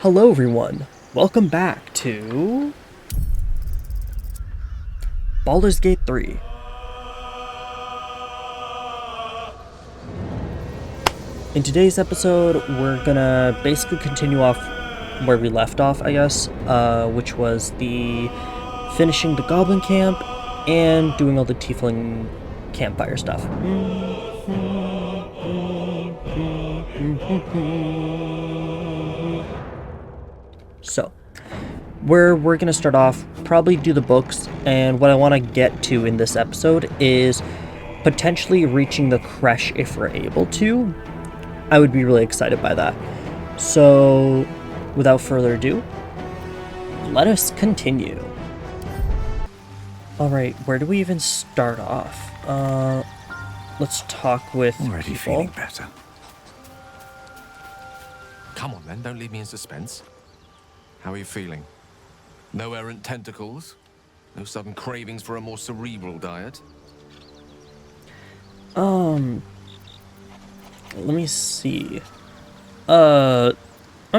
Hello everyone, welcome back to Baldur's Gate 3. In today's episode, we're gonna basically continue off where we left off, I guess, which was the finishing the goblin camp and doing all the tiefling campfire stuff. So, where we're going to start off, probably do the books, and what I want to get to in this episode is potentially reaching the creche if we're able to. I would be really excited by that. So, without further ado, let us continue. Alright, where do we even start off? Let's talk with Already people. feeling better. Come on then, don't leave me in suspense. How are you feeling? No errant tentacles? No sudden cravings for a more cerebral diet? Let me see. I'm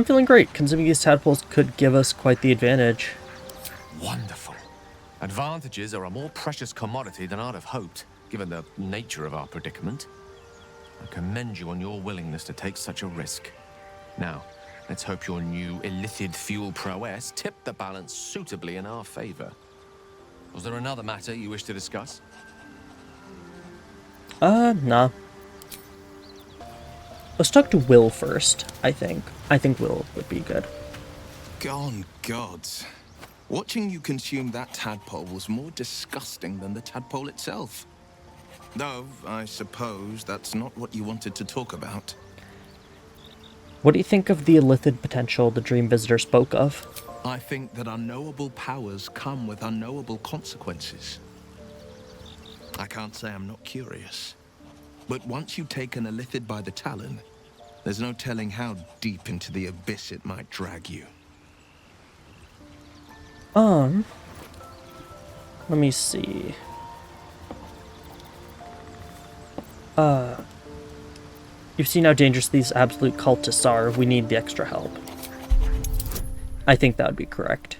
feeling great. Consuming these tadpoles could give us quite the advantage. Wonderful. Advantages are a more precious commodity than I'd have hoped, given the nature of our predicament. I commend you on your willingness to take such a risk. Now, let's hope your new illithid fuel prowess tipped the balance suitably in our favor. Was there another matter you wish to discuss? Nah. Let's talk to Will first, I think. I think Will would be good. Gone gods. Watching you consume that tadpole was more disgusting than the tadpole itself. Though, I suppose that's not what you wanted to talk about. What do you think of the illithid potential the Dream Visitor spoke of? I think that unknowable powers come with unknowable consequences. I can't say I'm not curious. But once you take an illithid by the talon, there's no telling how deep into the abyss it might drag you. Let me see. You've seen how dangerous these absolute cultists are. We need the extra help. I think that would be correct.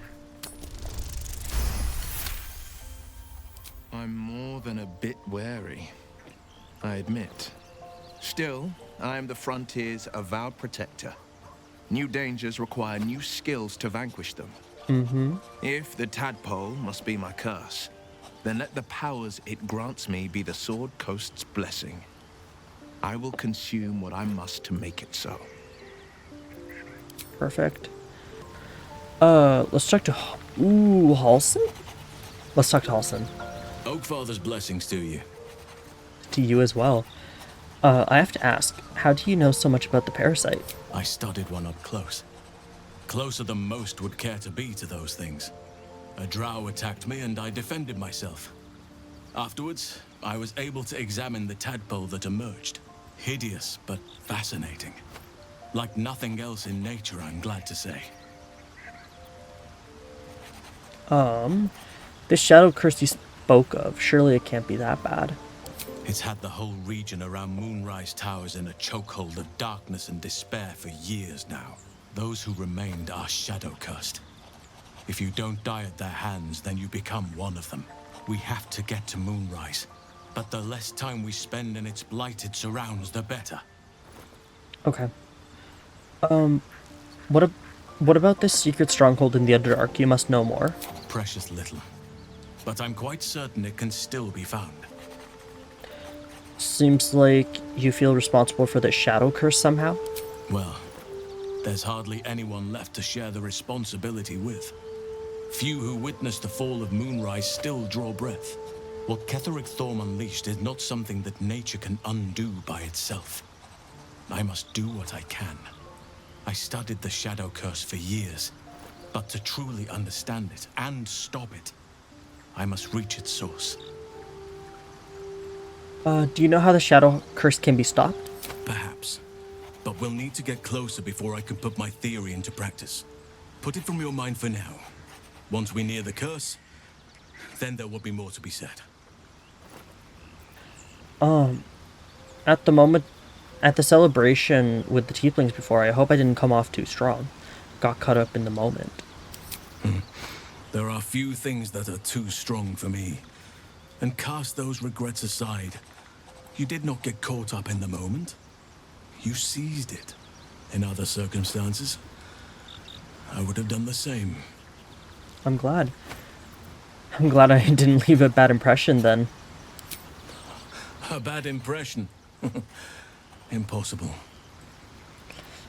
I'm more than a bit wary, I admit. Still, I am the Frontier's avowed protector. New dangers require new skills to vanquish them. If the tadpole must be my curse, then let the powers it grants me be the Sword Coast's blessing. I will consume what I must to make it so. Perfect. Let's talk to... Ooh, Halson? Let's talk to Halson. Oakfather's blessings to you. To you as well. I have to ask, how do you know so much about the parasite? I studied one up close. Closer than most would care to be to those things. A drow attacked me and I defended myself. Afterwards, I was able to examine the tadpole that emerged. Hideous, but fascinating. Like nothing else in nature, I'm glad to say. This shadow curse you spoke of, surely it can't be that bad. It's had the whole region around Moonrise Towers in a chokehold of darkness and despair for years now. Those who remained are shadow cursed. If you don't die at their hands, then you become one of them. We have to get to Moonrise, but the less time we spend in its blighted surrounds, the better. Okay. What about this secret stronghold in the Underdark? You must know more. Precious little. But I'm quite certain it can still be found. Seems like you feel responsible for the shadow curse somehow? Well, there's hardly anyone left to share the responsibility with. Few who witnessed the fall of Moonrise still draw breath. What Ketheric Thorm unleashed is not something that nature can undo by itself. I must do what I can. I studied the shadow curse for years, but to truly understand it and stop it, I must reach its source. Do you know how the shadow curse can be stopped? Perhaps. But we'll need to get closer before I can put my theory into practice. Put it from your mind for now. Once we near the curse, then there will be more to be said. At the moment, at the celebration with the tieflings before, I hope I didn't come off too strong. got caught up in the moment. There are few things that are too strong for me. And cast those regrets aside. You did not get caught up in the moment. You seized it. In other circumstances, I would have done the same. I'm glad. I'm glad I didn't leave a bad impression then. A bad impression. Impossible.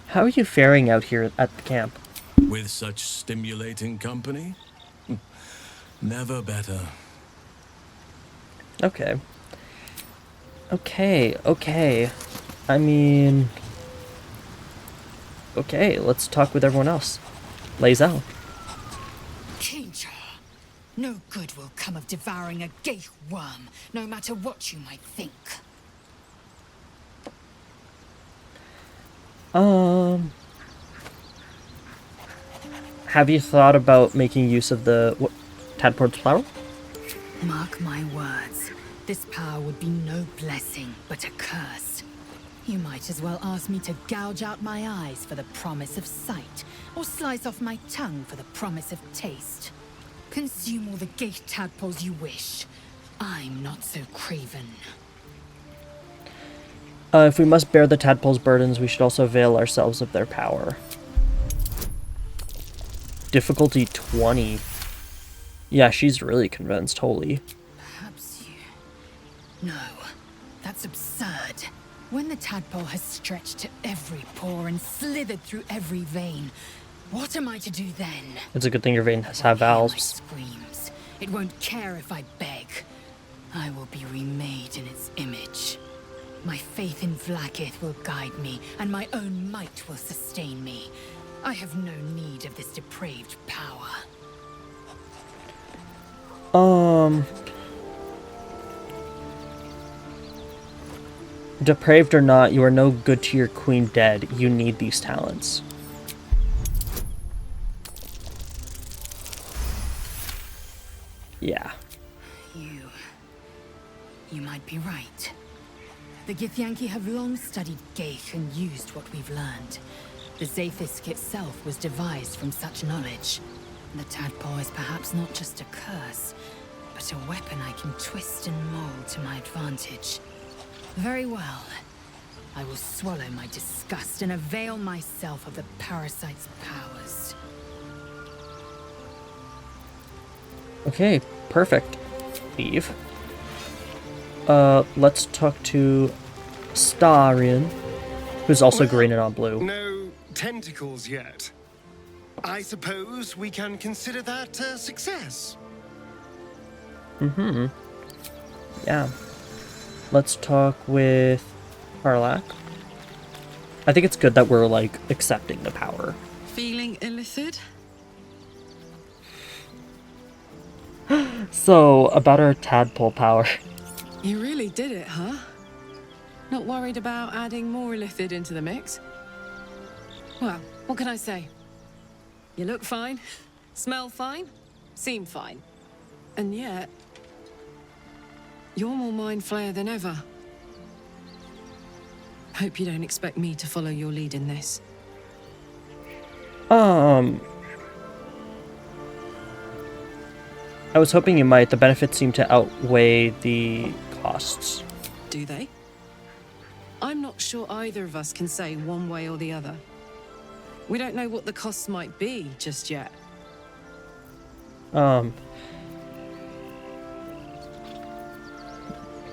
How are you faring out here at the camp? With such stimulating company? Never better. Okay. Okay. I mean... Okay, let's talk with everyone else. Lae'zel. Kinja, no good will come of devouring a gate worm, no matter what you might think. Have you thought about making use of the Tadport's flower? Mark my words, this power would be no blessing, but a curse. You might as well ask me to gouge out my eyes for the promise of sight, or slice off my tongue for the promise of taste. Consume all the gate tadpoles you wish. I'm not so craven. If we must bear the tadpole's burdens, we should also avail ourselves of their power. Difficulty 20. Yeah, she's really convinced, holy. Perhaps you... No, that's absurd. When the tadpole has stretched to every pore and slithered through every vein, what am I to do then? It's a good thing your vein has have valves. Screams. It won't care if I beg. I will be remade in its image. My faith in Vlaakith will guide me, and my own might will sustain me. I have no need of this depraved power. Depraved or not, you are no good to your queen dead. You need these talents. Yeah. You might be right. The Githyanki have long studied Geich and used what we've learned. The Zaithisk itself was devised from such knowledge. The tadpole is perhaps not just a curse, but a weapon I can twist and mold to my advantage. Very well. I will swallow my disgust and avail myself of the parasite's powers. Okay, perfect. Leave. Let's talk to Starion, who's also green and on blue. No tentacles yet. I suppose we can consider that a success. Yeah. Let's talk with Harlak. I think it's good that we're, like, accepting the power. Feeling illithid? So, about our tadpole power. You really did it, huh? Not worried about adding more illithid into the mix? Well, what can I say? You look fine, smell fine, seem fine. And yet, you're more mind flayer than ever. Hope you don't expect me to follow your lead in this. I was hoping you might. The benefits seem to outweigh the costs. Do they? I'm not sure either of us can say one way or the other. We don't know what the costs might be just yet.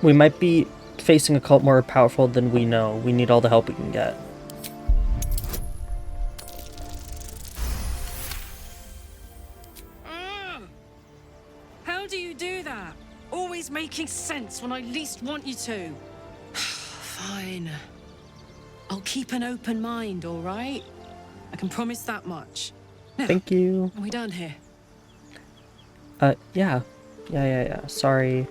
We might be facing a cult more powerful than we know. We need all the help we can get. How do you do that? Always making sense when I least want you to. Fine. I'll keep an open mind, all right? I can promise that much. Now, Thank you. are we done here? Yeah. Sorry.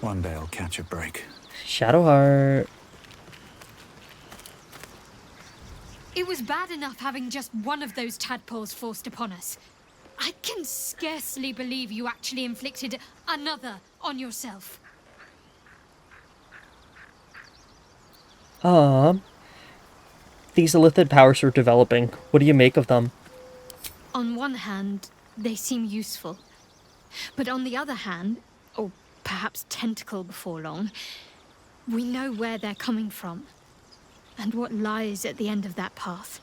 One day I'll catch a break. Shadowheart. It was bad enough having just one of those tadpoles forced upon us. I can scarcely believe you actually inflicted another on yourself. these illithid powers are developing. What do you make of them? On one hand, they seem useful. But on the other hand, or perhaps tentacle before long, we know where they're coming from. And what lies at the end of that path.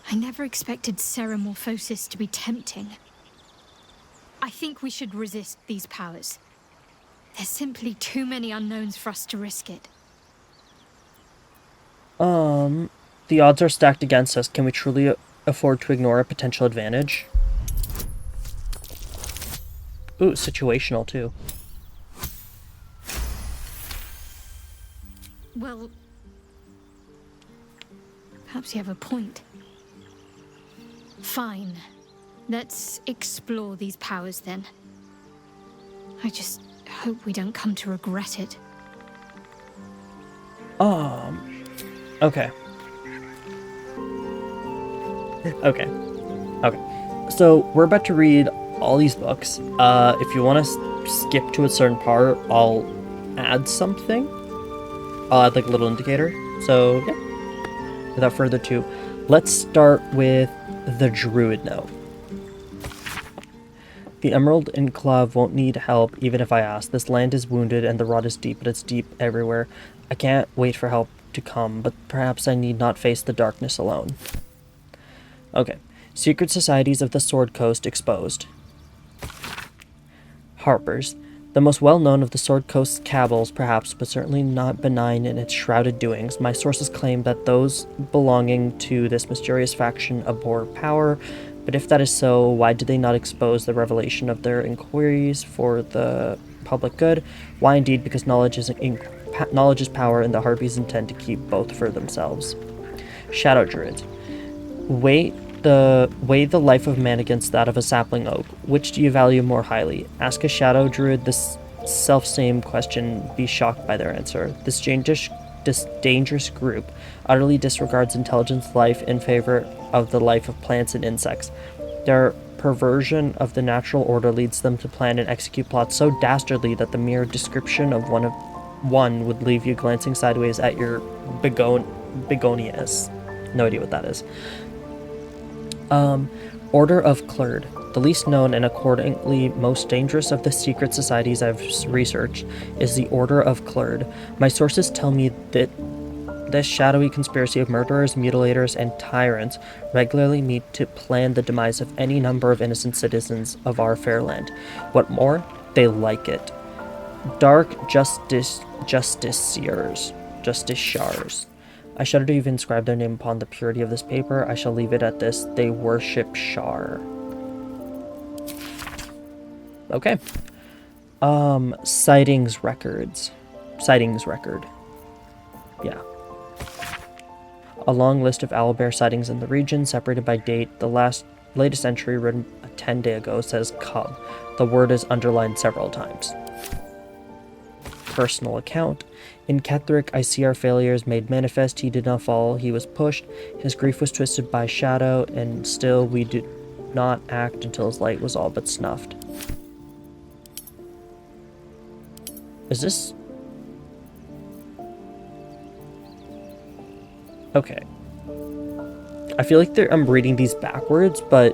I never expected Ceramorphosis to be tempting. I think we should resist these powers. There's simply too many unknowns for us to risk it. The odds are stacked against us. Can we truly afford to ignore a potential advantage? Ooh, situational too. Well, perhaps you have a point. Fine. Let's explore these powers then. I just hope we don't come to regret it. Okay. Okay. So, we're about to read all these books. If you want to skip to a certain part, I'll add something. I'll add like a little indicator. So, yeah. Without further ado, let's start with the Druid note. The Emerald Enclave won't need help even if I ask. This land is wounded and the rot is deep, but it's deep everywhere. I can't wait for help to come, but perhaps I need not face the darkness alone. Okay. Secret societies of the Sword Coast exposed. Harpers. The most well-known of the Sword Coast's cabals, perhaps, but certainly not benign in its shrouded doings. My sources claim that those belonging to this mysterious faction abhor power, but if that is so, why did they not expose the revelation of their inquiries for the public good? Why indeed? Because knowledge is power, and the Harpies intend to keep both for themselves. Shadow Druids. Weigh the life of man against that of a sapling oak. Which do you value more highly? Ask a Shadow Druid this self-same question, be shocked by their answer. This dangerous group utterly disregards intelligence life in favor of the life of plants and insects. Their perversion of the natural order leads them to plan and execute plots so dastardly that the mere description of one would leave you glancing sideways at your begonias. No idea what that is. Order of Clerd. The least known and accordingly most dangerous of the secret societies I've researched is the Order of Clerd. My sources tell me that this shadowy conspiracy of murderers, mutilators, and tyrants regularly meet to plan the demise of any number of innocent citizens of our fair land. What more, they like it. Dark justiciars. I shudder to even inscribe their name upon the purity of this paper. I shall leave it at this. They worship Shar. Okay. Sightings record. Yeah. A long list of owlbear sightings in the region, separated by date. The latest entry, written 10 days ago, says cub. The word is underlined several times. Personal account. In Ketheric, I see our failures made manifest. He did not fall, he was pushed. His grief was twisted by shadow, and still we did not act until his light was all but snuffed. Is this... Okay. I feel like I'm reading these backwards, but...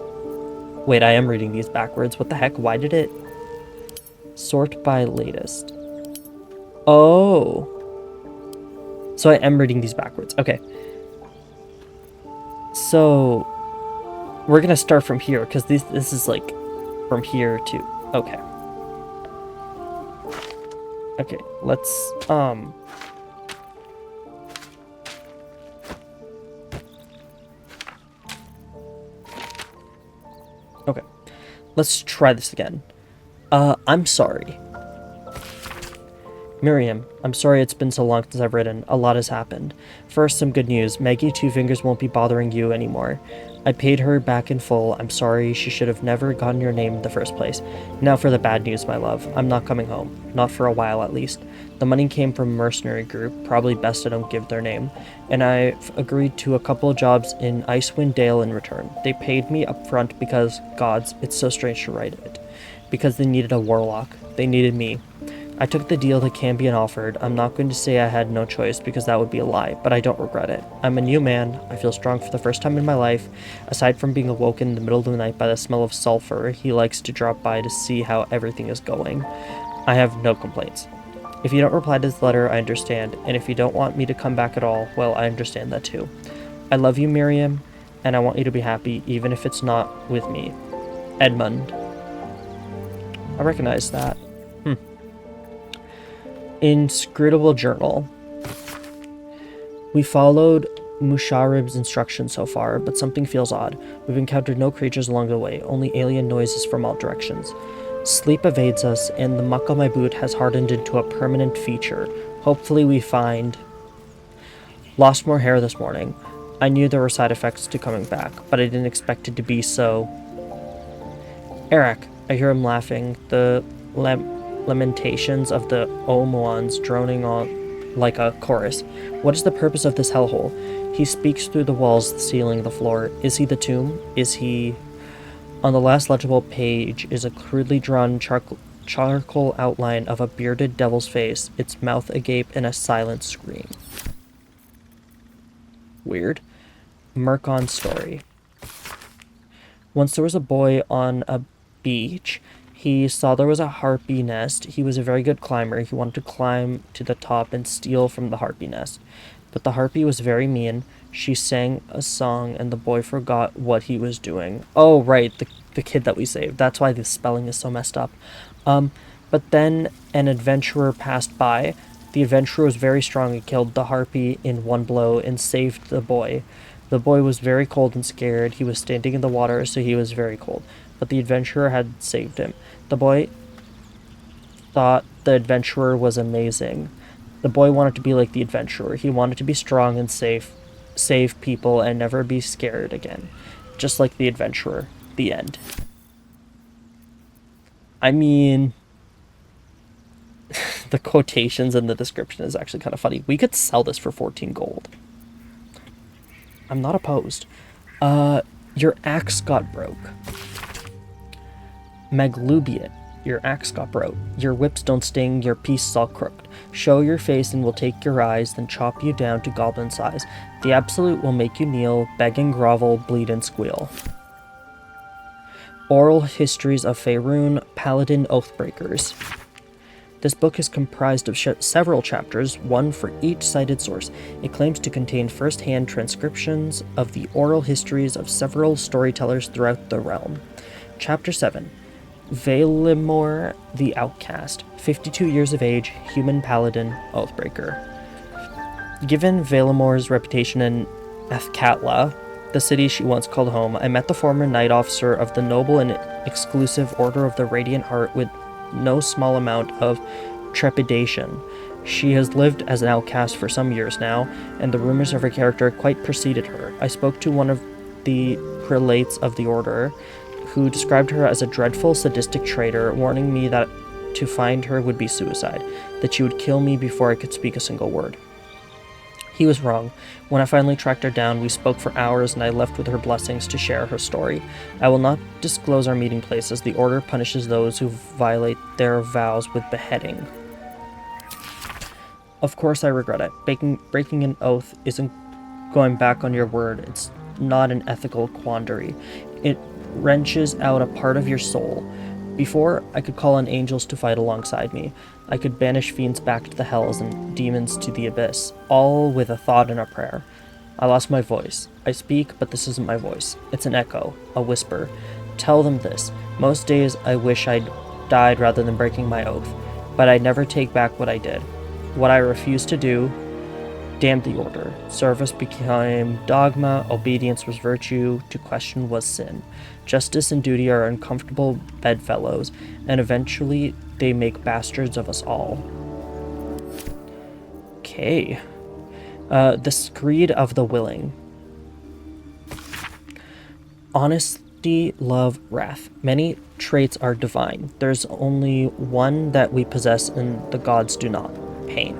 Wait, I am reading these backwards. What the heck? Why did it... Sort by latest. Oh. So I am reading these backwards. Okay. So... We're gonna start from here, because this is like... From here to... Okay. Okay, let's... Okay. Let's try this again. I'm sorry. Miriam, I'm sorry it's been so long since I've written. A lot has happened. First, some good news. Maggie Two Fingers won't be bothering you anymore. I paid her back in full. I'm sorry. She should have never gotten your name in the first place. Now for the bad news, my love. I'm not coming home. Not for a while, at least. The money came from a mercenary group. Probably best I don't give their name. And I've agreed to a couple of jobs in Icewind Dale in return. They paid me up front because, gods, it's so strange to write it. Because they needed a warlock. They needed me. I took the deal that Cambion offered. I'm not going to say I had no choice because that would be a lie, but I don't regret it. I'm a new man. I feel strong for the first time in my life. Aside from being awoken in the middle of the night by the smell of sulfur, he likes to drop by to see how everything is going. I have no complaints. If you don't reply to this letter, I understand, and if you don't want me to come back at all, well, I understand that too. I love you, Miriam, and I want you to be happy, even if it's not with me. Edmund. I recognize that. Inscrutable journal. We followed Musharib's instructions so far, but something feels odd. We've encountered no creatures along the way, only alien noises from all directions. Sleep evades us, and the muck on my boot has hardened into a permanent feature. Hopefully we find... Lost more hair this morning. I knew there were side effects to coming back, but I didn't expect it to be so... Eric, I hear him laughing. The lamentations of the Omoans droning on like a chorus. What is the purpose of this hellhole? He speaks through the walls, the ceiling, the floor. Is he the tomb? Is he... On the last legible page is a crudely drawn charcoal outline of a bearded devil's face, its mouth agape in a silent scream. Weird. Murkon's story. Once there was a boy on a beach. He saw there was a harpy nest. He was a very good climber. He wanted to climb to the top and steal from the harpy nest. But the harpy was very mean. She sang a song and the boy forgot what he was doing. Oh, right, the kid that we saved. That's why the spelling is so messed up. But then an adventurer passed by. The adventurer was very strong and killed the harpy in one blow and saved the boy. The boy was very cold and scared. He was standing in the water, so he was very cold. But the adventurer had saved him. The boy thought the adventurer was amazing. The boy wanted to be like the adventurer. He wanted to be strong and safe, save people, and never be scared again. Just like the adventurer. The end. I mean... the quotations in the description is actually kind of funny. We could sell this for 14 gold. I'm not opposed. Your axe got broke. Maglubiet, your axe got broke. Your whips don't sting, your piece is all crooked. Show your face and we'll take your eyes, then chop you down to goblin size. The absolute will make you kneel, beg and grovel, bleed and squeal. Oral Histories of Faerun, Paladin Oathbreakers. This book is comprised of several chapters, one for each cited source. It claims to contain first-hand transcriptions of the oral histories of several storytellers throughout the realm. Chapter 7. Valimor the Outcast, 52 years of age, human paladin, Oathbreaker. Given Valimor's reputation in Athkatla, the city she once called home, I met the former knight officer of the noble and exclusive Order of the Radiant Heart with no small amount of trepidation. She has lived as an outcast for some years now, and the rumors of her character quite preceded her. I spoke to one of the prelates of the Order, who described her as a dreadful, sadistic traitor, warning me that to find her would be suicide, that she would kill me before I could speak a single word. He was wrong. When I finally tracked her down, we spoke for hours and I left with her blessings to share her story. I will not disclose our meeting place as the Order punishes those who violate their vows with beheading. Of course I regret it. Breaking an oath isn't going back on your word. It's not an ethical quandary. It wrenches out a part of your soul. Before, I could call on angels to fight alongside me. I could banish fiends back to the hells and demons to the abyss, all with a thought and a prayer. I lost my voice. I speak, but this isn't my voice. It's an echo, a whisper. Tell them this. Most days I wish I'd died rather than breaking my oath, but I never take back what I did. What I refused to do, damned the Order. Service became dogma, obedience was virtue, to question was sin. Justice and duty are uncomfortable bedfellows, and eventually they make bastards of us all. Okay. The Screed of the Willing. Honesty, love, wrath. Many traits are divine. There's only one that we possess and the gods do not. Pain.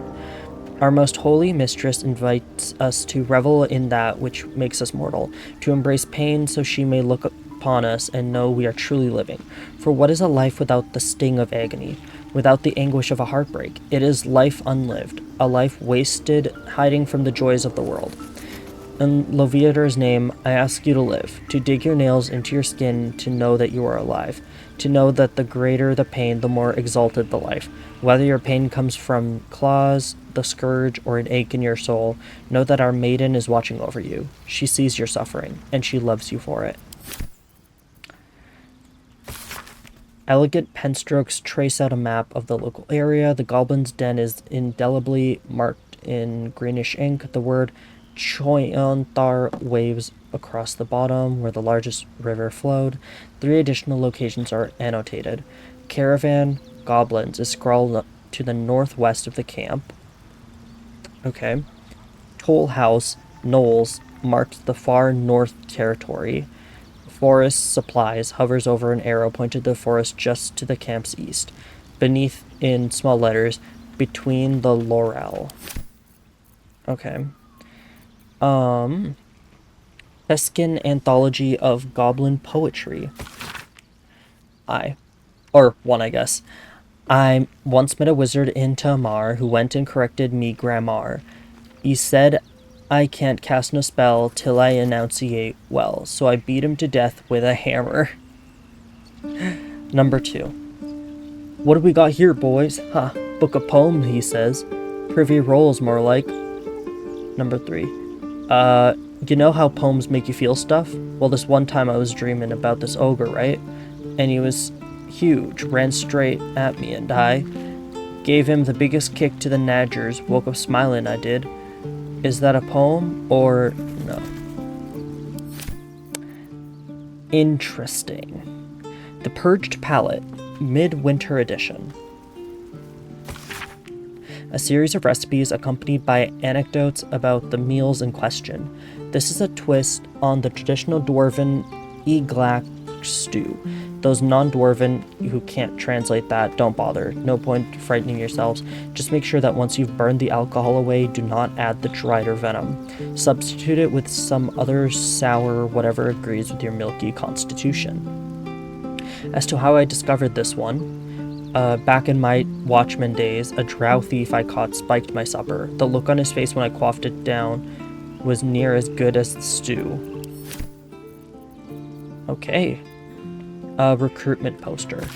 Our most holy mistress invites us to revel in that which makes us mortal, to embrace pain so she may look upon us and know we are truly living. For what is a life without the sting of agony? without the anguish of a heartbreak. It is life unlived, a life wasted hiding from the joys of the world. In Loviator's name, I ask you to live, to dig your nails into your skin to know that you are alive, to know that the greater the pain, the more exalted the life. Whether your pain comes from claws, the scourge, or an ache in your soul, know that our maiden is watching over you. She sees your suffering, and she loves you for it. Elegant pen strokes trace out a map of the local area. The goblin's den is indelibly marked in greenish ink. The word Choyanthar waves across the bottom where the largest river flowed. 3 additional locations are annotated. Caravan Goblins is scrawled to the northwest of the camp. Okay. Toll House Knolls marks the far north territory. Forest Supplies hovers over an arrow pointed to the forest just to the camp's east. Beneath, in small letters, between the laurel. Okay. Peskin Anthology of Goblin Poetry. I guess. I once met a wizard in Tamar who went and corrected me grammar. He said I can't cast no spell till I enunciate well, so I beat him to death with a hammer. Number 2. What do we got here, boys? Book of poems, he says. Privy rolls, more like. Number 3. You know how poems make you feel stuff? Well, this one time I was dreaming about this ogre, right? And he was huge, ran straight at me, and I gave him the biggest kick to the nadgers. Woke up smiling, I did. Is that a poem, or no? Interesting. The Purged Palate, Midwinter Edition. A series of recipes accompanied by anecdotes about the meals in question. This is a twist on the traditional dwarven eglak stew. Those non-dwarven who can't translate that, don't bother. No point frightening yourselves. Just make sure that once you've burned the alcohol away, do not add the dried or venom. Substitute it with some other sour whatever agrees with your milky constitution. As to how I discovered this one, back in my watchman days, a drow thief I caught spiked my supper. The look on his face when I quaffed it down was near as good as the stew. Okay. A recruitment poster.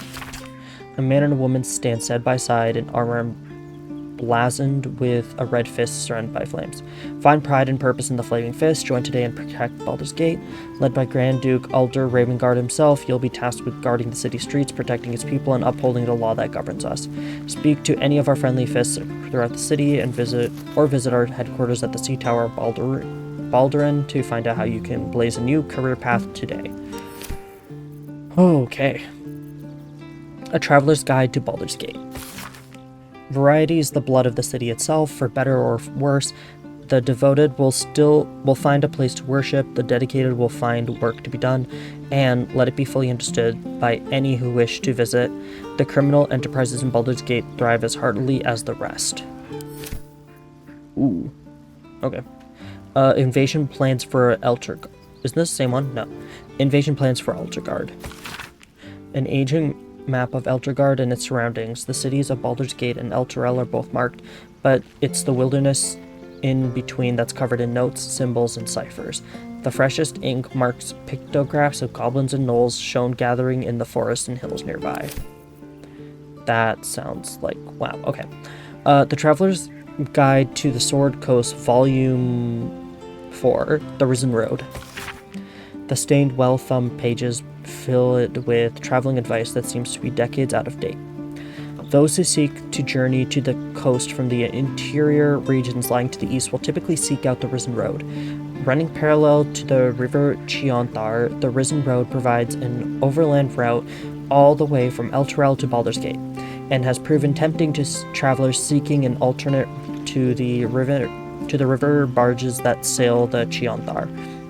A man and a woman stand side by side in armor blazoned with a red fist surrounded by flames. Find pride and purpose in the flaming fist. Join today and protect Baldur's Gate. Led by Grand Duke Baldur Ravengard himself, you'll be tasked with guarding the city streets, protecting its people, and upholding the law that governs us. Speak to any of our friendly fists throughout the city and visit our headquarters at the Sea Tower of Baldurin to find out how you can blaze a new career path today. Okay. A Traveler's Guide to Baldur's Gate. Variety is the blood of the city itself. For better or worse, the devoted will find a place to worship, the dedicated will find work to be done, and let it be fully understood by any who wish to visit, the criminal enterprises in Baldur's Gate thrive as heartily as the rest. Ooh. Okay. Invasion plans for Elturgard. Isn't this the same one? No. Invasion plans for Elturgard. An aging map of Elturgard and its surroundings. The cities of Baldur's Gate and Elturel are both marked, but it's the wilderness in between that's covered in notes, symbols, and ciphers. The freshest ink marks pictographs of goblins and gnolls shown gathering in the forests and hills nearby. That sounds like... wow, okay. The Traveler's Guide to the Sword Coast, Volume 4, The Risen Road. The stained, well-thumbed pages filled with traveling advice that seems to be decades out of date. Those who seek to journey to the coast from the interior regions lying to the east will typically seek out the Risen Road. Running parallel to the river Cheonthar, the Risen Road provides an overland route all the way from Elturel to Baldur's Gate, and has proven tempting to travelers seeking an alternate to the river barges that sail the Cheonthar.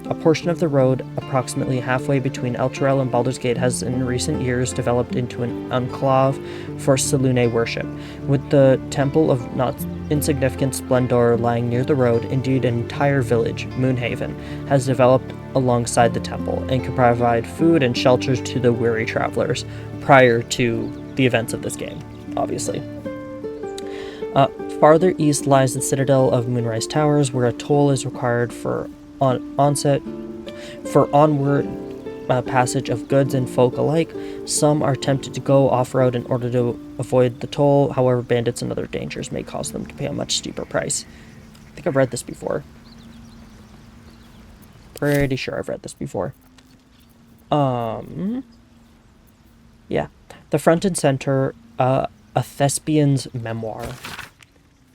A portion of the road, approximately halfway between Elturel and Baldur's Gate, has in recent years developed into an enclave for Selûne worship. With the temple of not insignificant splendor lying near the road, indeed an entire village, Moonhaven, has developed alongside the temple and can provide food and shelter to the weary travelers prior to the events of this game. obviously. Farther east lies the citadel of Moonrise Towers, where a toll is required for onward passage of goods and folk alike. Some are tempted to go off-road in order to avoid the toll. However, bandits and other dangers may cause them to pay a much steeper price. I think I've read this before. Pretty sure I've read this before. Yeah. The front and center, a thespian's memoir.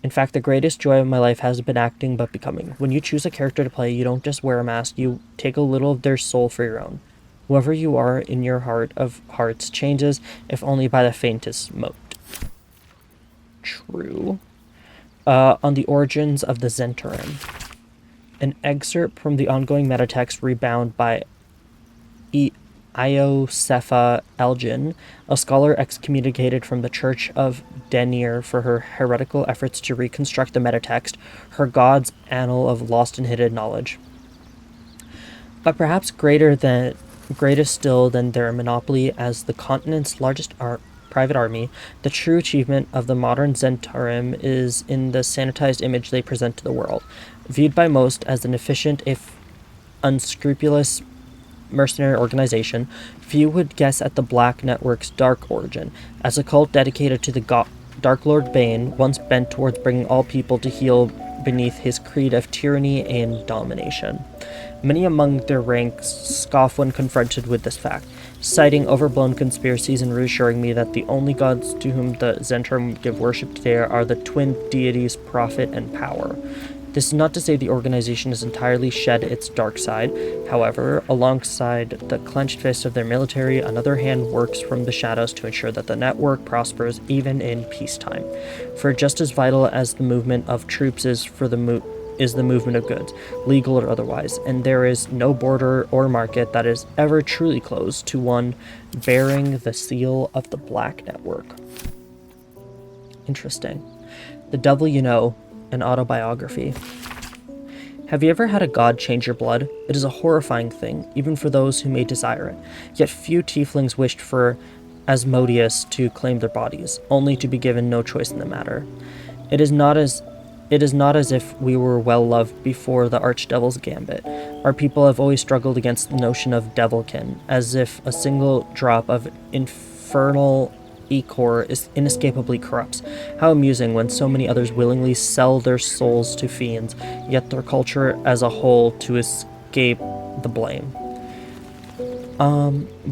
In fact, the greatest joy of my life hasn't been acting, but becoming. When you choose a character to play, you don't just wear a mask, you take a little of their soul for your own. Whoever you are in your heart of hearts changes, if only by the faintest mote. True. On the origins of the Zhentarim. An excerpt from the ongoing metatext rebound by Iosefa Elgin, a scholar excommunicated from the Church of Denir for her heretical efforts to reconstruct the metatext, her god's annal of lost and hidden knowledge. But perhaps greatest still than their monopoly as the continent's largest private army, the true achievement of the modern Zhentarim is in the sanitized image they present to the world. Viewed by most as an efficient, if unscrupulous, mercenary organization, few would guess at the Black Network's dark origin, as a cult dedicated to the Dark Lord Bane, once bent towards bringing all people to heel beneath his creed of tyranny and domination. Many among their ranks scoff when confronted with this fact, citing overblown conspiracies and reassuring me that the only gods to whom the Zhentarim give worship today are the twin deities Profit and Power. This is not to say the organization has entirely shed its dark side. However, alongside the clenched fist of their military, another hand works from the shadows to ensure that the network prospers even in peacetime. For just as vital as the movement of troops is the movement of goods, legal or otherwise, and there is no border or market that is ever truly closed to one bearing the seal of the Black Network. Interesting. The Devil You Know, an autobiography. Have you ever had a god change your blood? It is a horrifying thing, even for those who may desire it. Yet few tieflings wished for Asmodeus to claim their bodies, only to be given no choice in the matter. It is not as if we were well loved before the Archdevil's gambit. Our people have always struggled against the notion of devilkin, as if a single drop of infernal ichor is inescapably corrupts. How amusing when so many others willingly sell their souls to fiends, yet their culture as a whole to escape the blame.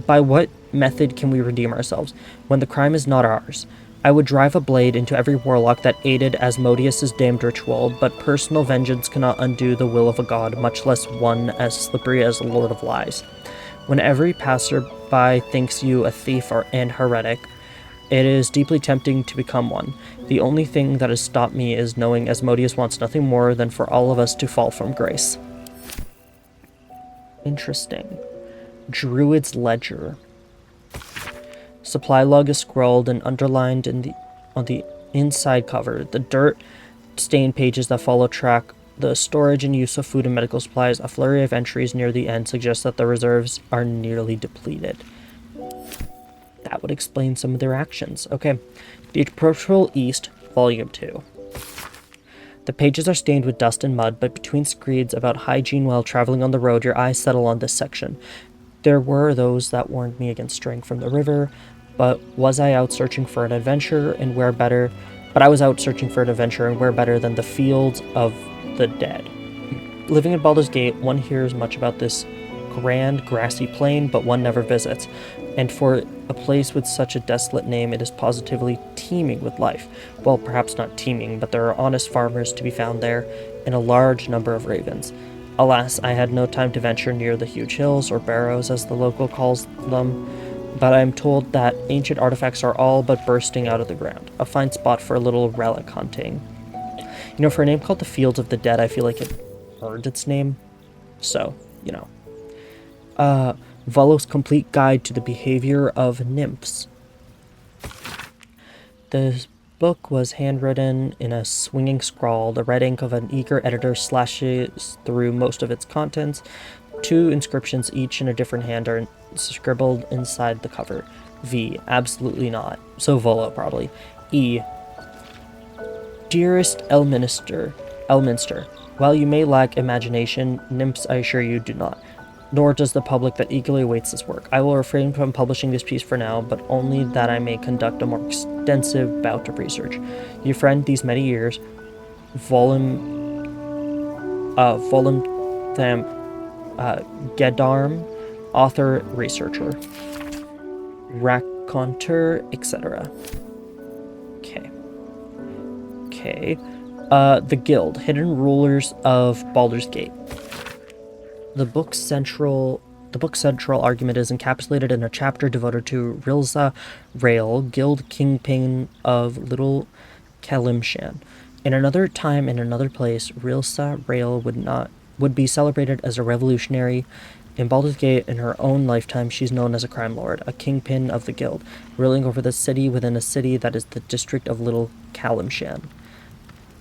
By what method can we redeem ourselves, when the crime is not ours? I would drive a blade into every warlock that aided Asmodeus's damned ritual, but personal vengeance cannot undo the will of a god, much less one as slippery as the Lord of Lies. When every passerby thinks you a thief and heretic, it is deeply tempting to become one. The only thing that has stopped me is knowing Asmodeus wants nothing more than for all of us to fall from grace. Interesting. Druid's Ledger. Supply log is scrawled and underlined on the inside cover. The dirt-stained pages that follow track the storage and use of food and medical supplies. A flurry of entries near the end suggests that the reserves are nearly depleted. That would explain some of their actions. Okay. The Approachable East, Volume 2. The pages are stained with dust and mud, but between screeds about hygiene while traveling on the road, your eyes settle on this section. There were those that warned me against straying from the river, but was I out searching for an adventure, and where better? But I was out searching for an adventure, and where better than the fields of the dead? Living in Baldur's Gate, one hears much about this grand grassy plain, but one never visits. And for a place with such a desolate name, it is positively teeming with life. Well, perhaps not teeming, but there are honest farmers to be found there, and a large number of ravens. Alas, I had no time to venture near the huge hills, or barrows as the local calls them, but I am told that ancient artifacts are all but bursting out of the ground. A fine spot for a little relic hunting. You know, for a name called the Fields of the Dead, I feel like it earned its name. So, you know. Volo's Complete Guide to the Behavior of Nymphs. The book was handwritten in a swinging scrawl. The red ink of an eager editor slashes through most of its contents. 2 inscriptions, each in a different hand, are scribbled inside the cover. V, absolutely not. So Volo, probably. E. Dearest Elminster, while you may lack imagination, nymphs, I assure you, do not. Nor does the public that eagerly awaits this work. I will refrain from publishing this piece for now, but only that I may conduct a more extensive bout of research. Your friend these many years, Gedarm, author, researcher, raconteur, etc. Okay. The Guild, hidden rulers of Baldur's Gate. The book's central argument is encapsulated in a chapter devoted to Rilza Rail, Guild Kingpin of Little Kalimshan. In another time, in another place, Rilza Rail would be celebrated as a revolutionary. In Baldur's Gate, in her own lifetime, she's known as a crime lord, a kingpin of the Guild, ruling over the city within a city that is the district of Little Kalimshan.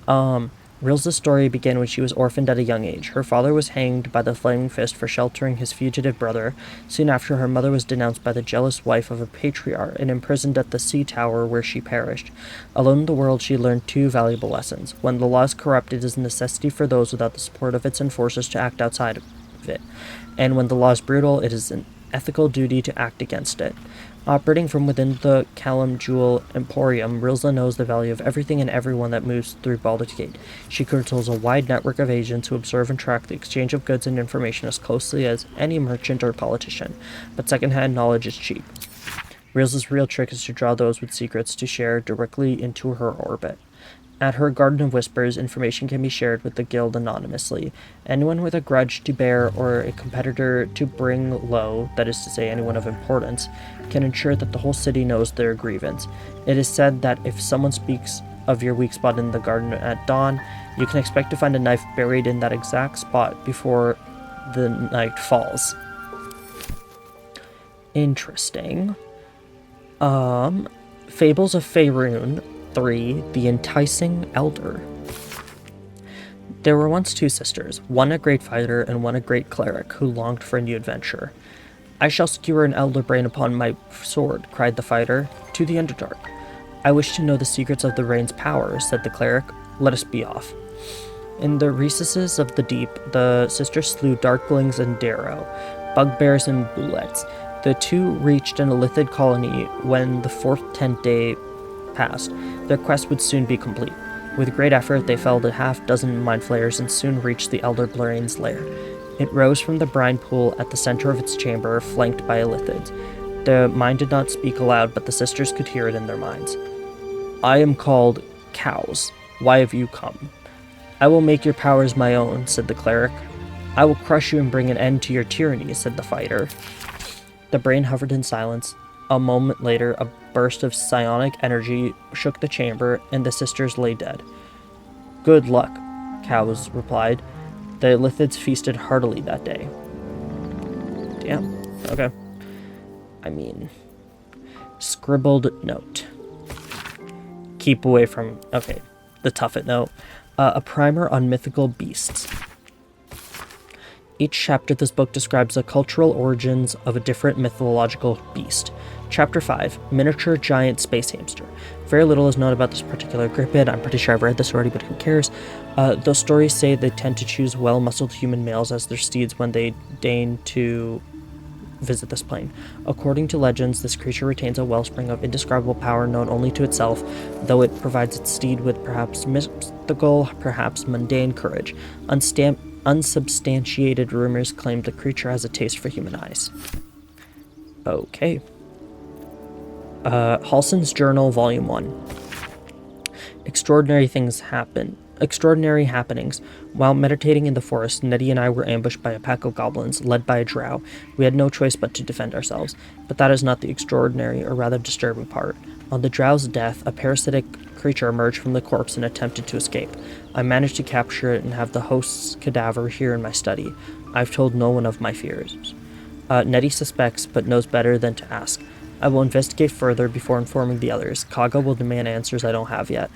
Rilza's story began when she was orphaned at a young age. Her father was hanged by the Flaming Fist for sheltering his fugitive brother. Soon after, her mother was denounced by the jealous wife of a patriarch and imprisoned at the sea tower where she perished. Alone in the world, she learned two valuable lessons. When the law is corrupt, it is a necessity for those without the support of its enforcers to act outside of it. And when the law is brutal, it is an ethical duty to act against it. Operating from within the Callum Jewel Emporium, Rilza knows the value of everything and everyone that moves through Baldur's Gate. She controls a wide network of agents who observe and track the exchange of goods and information as closely as any merchant or politician. But secondhand knowledge is cheap. Rilza's real trick is to draw those with secrets to share directly into her orbit. At her Garden of Whispers, information can be shared with the Guild anonymously. Anyone with a grudge to bear or a competitor to bring low, that is to say anyone of importance, can ensure that the whole city knows their grievance. It is said that if someone speaks of your weak spot in the garden at dawn, you can expect to find a knife buried in that exact spot before the night falls. Interesting. Fables of Faerun 3. The Enticing Elder. There were once two sisters, one a great fighter and one a great cleric, who longed for a new adventure. I shall skewer an elder brain upon my sword, cried the fighter, to the Underdark. I wish to know the secrets of the rain's power, said the cleric. Let us be off. In the recesses of the deep, the sisters slew darklings and darrow, bugbears and bullets. The two reached an illithid colony when the fourth tent day passed. Their quest would soon be complete. With great effort, they felled a half-dozen mind flayers and soon reached the Elder Blaine's lair. It rose from the brine pool at the center of its chamber, flanked by illithids. The mind did not speak aloud, but the sisters could hear it in their minds. I am called Cows. Why have you come? I will make your powers my own, said the cleric. I will crush you and bring an end to your tyranny, said the fighter. The brain hovered in silence. A moment later, a burst of psionic energy shook the chamber, and the sisters lay dead. Good luck, Cows replied. The illithids feasted heartily that day. Damn. Okay. I mean, scribbled note. Keep away from... Okay, the Tuffet note. A primer on mythical beasts. Each chapter of this book describes the cultural origins of a different mythological beast. Chapter 5, Miniature Giant Space Hamster. Very little is known about this particular cryptid. I'm pretty sure I've read this already, but who cares? Those stories say they tend to choose well-muscled human males as their steeds when they deign to visit this plane. According to legends, this creature retains a wellspring of indescribable power known only to itself, though it provides its steed with perhaps mystical, perhaps mundane courage. Unsubstantiated rumors claim the creature has a taste for human eyes. Okay. Halson's Journal, Volume 1. Extraordinary happenings. While meditating in the forest, Nettie and I were ambushed by a pack of goblins, led by a drow. We had no choice but to defend ourselves. But that is not the extraordinary, or rather disturbing part. On the drow's death, a parasitic creature emerged from the corpse and attempted to escape. I managed to capture it and have the host's cadaver here in my study. I've told no one of my fears. Nettie suspects, but knows better than to ask. I will investigate further before informing the others. Kaga will demand answers I don't have yet.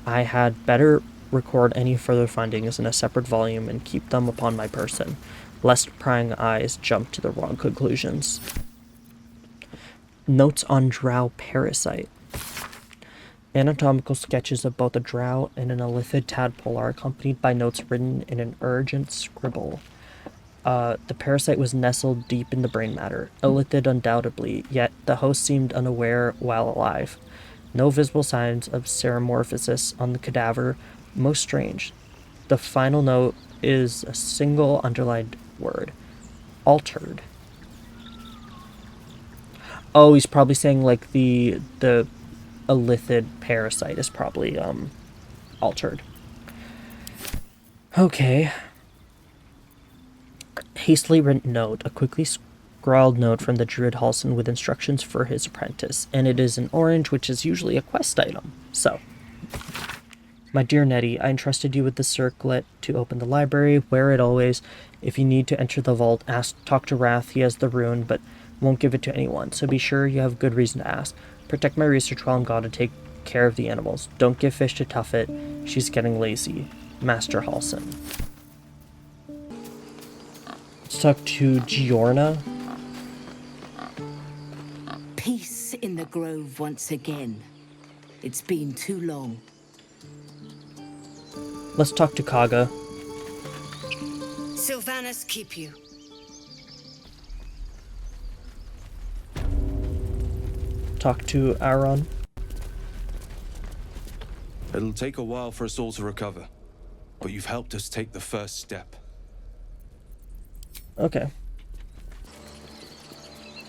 I had better record any further findings in a separate volume and keep them upon my person, lest prying eyes jump to the wrong conclusions. Notes on drow parasite. Anatomical sketches of both a drow and an elithid tadpole are accompanied by notes written in an urgent scribble. The parasite was nestled deep in the brain matter, elithid undoubtedly, yet the host seemed unaware while alive. No visible signs of ceremorphosis on the cadaver. Most strange. The final note is a single underlined word. Altered. Oh, he's probably saying like the elithid parasite is probably altered. Okay. Hastily written note, a quickly scrawled note from the druid Halsin with instructions for his apprentice, and it is in orange, which is usually a quest item. So, my dear Nettie, I entrusted you with the circlet to open the library. Wear it always. If you need to enter the vault, talk to Wrath. He has the rune, but won't give it to anyone, so be sure you have good reason to ask. Protect my research while I'm gone and take care of the animals. Don't give fish to Tuffet. She's getting lazy. Master Halsin. Let's talk to Giorna. Peace in the grove once again. It's been too long. Let's talk to Kaga. Sylvanas keep you. Talk to Aaron. It'll take a while for us all to recover, but you've helped us take the first step. Okay.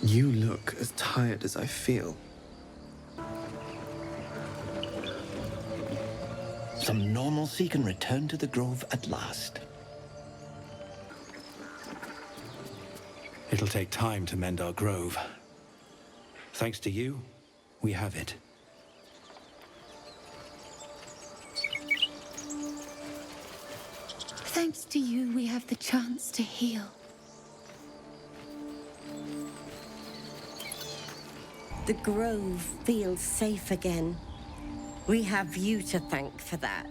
You look as tired as I feel. Some normalcy can return to the grove at last. It'll take time to mend our grove. Thanks to you, we have it. Thanks to you, we have the chance to heal. The grove feels safe again. We have you to thank for that.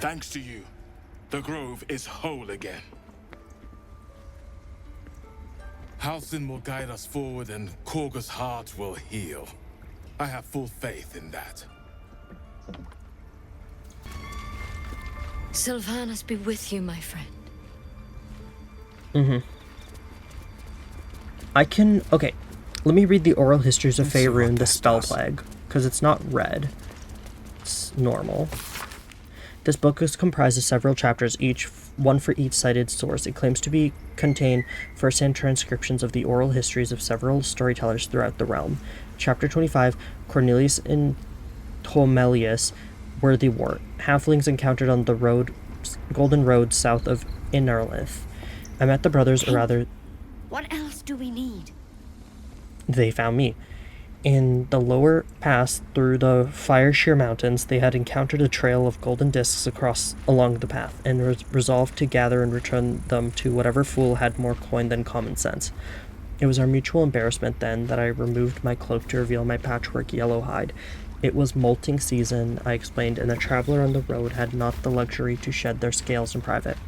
Thanks to you, the grove is whole again. Halsin will guide us forward and Korga's heart will heal. I have full faith in that. Sylvanas be with you, my friend. Okay, let me read the oral histories of Faerun, the spell plague, because it's not red. It's normal. This book is comprised of several chapters, one for each cited source. It claims to contain first-hand transcriptions of the oral histories of several storytellers throughout the realm. Chapter 25, Cornelius and Tomelius, Worthy War. Halflings encountered on the Golden Road south of Innerlith. I met the brothers, or rather... What else do we need? They found me. In the lower pass through the Fire Sheer Mountains, they had encountered a trail of golden discs along the path, and resolved to gather and return them to whatever fool had more coin than common sense. It was our mutual embarrassment, then, that I removed my cloak to reveal my patchwork yellow hide. It was molting season, I explained, and the traveler on the road had not the luxury to shed their scales in private.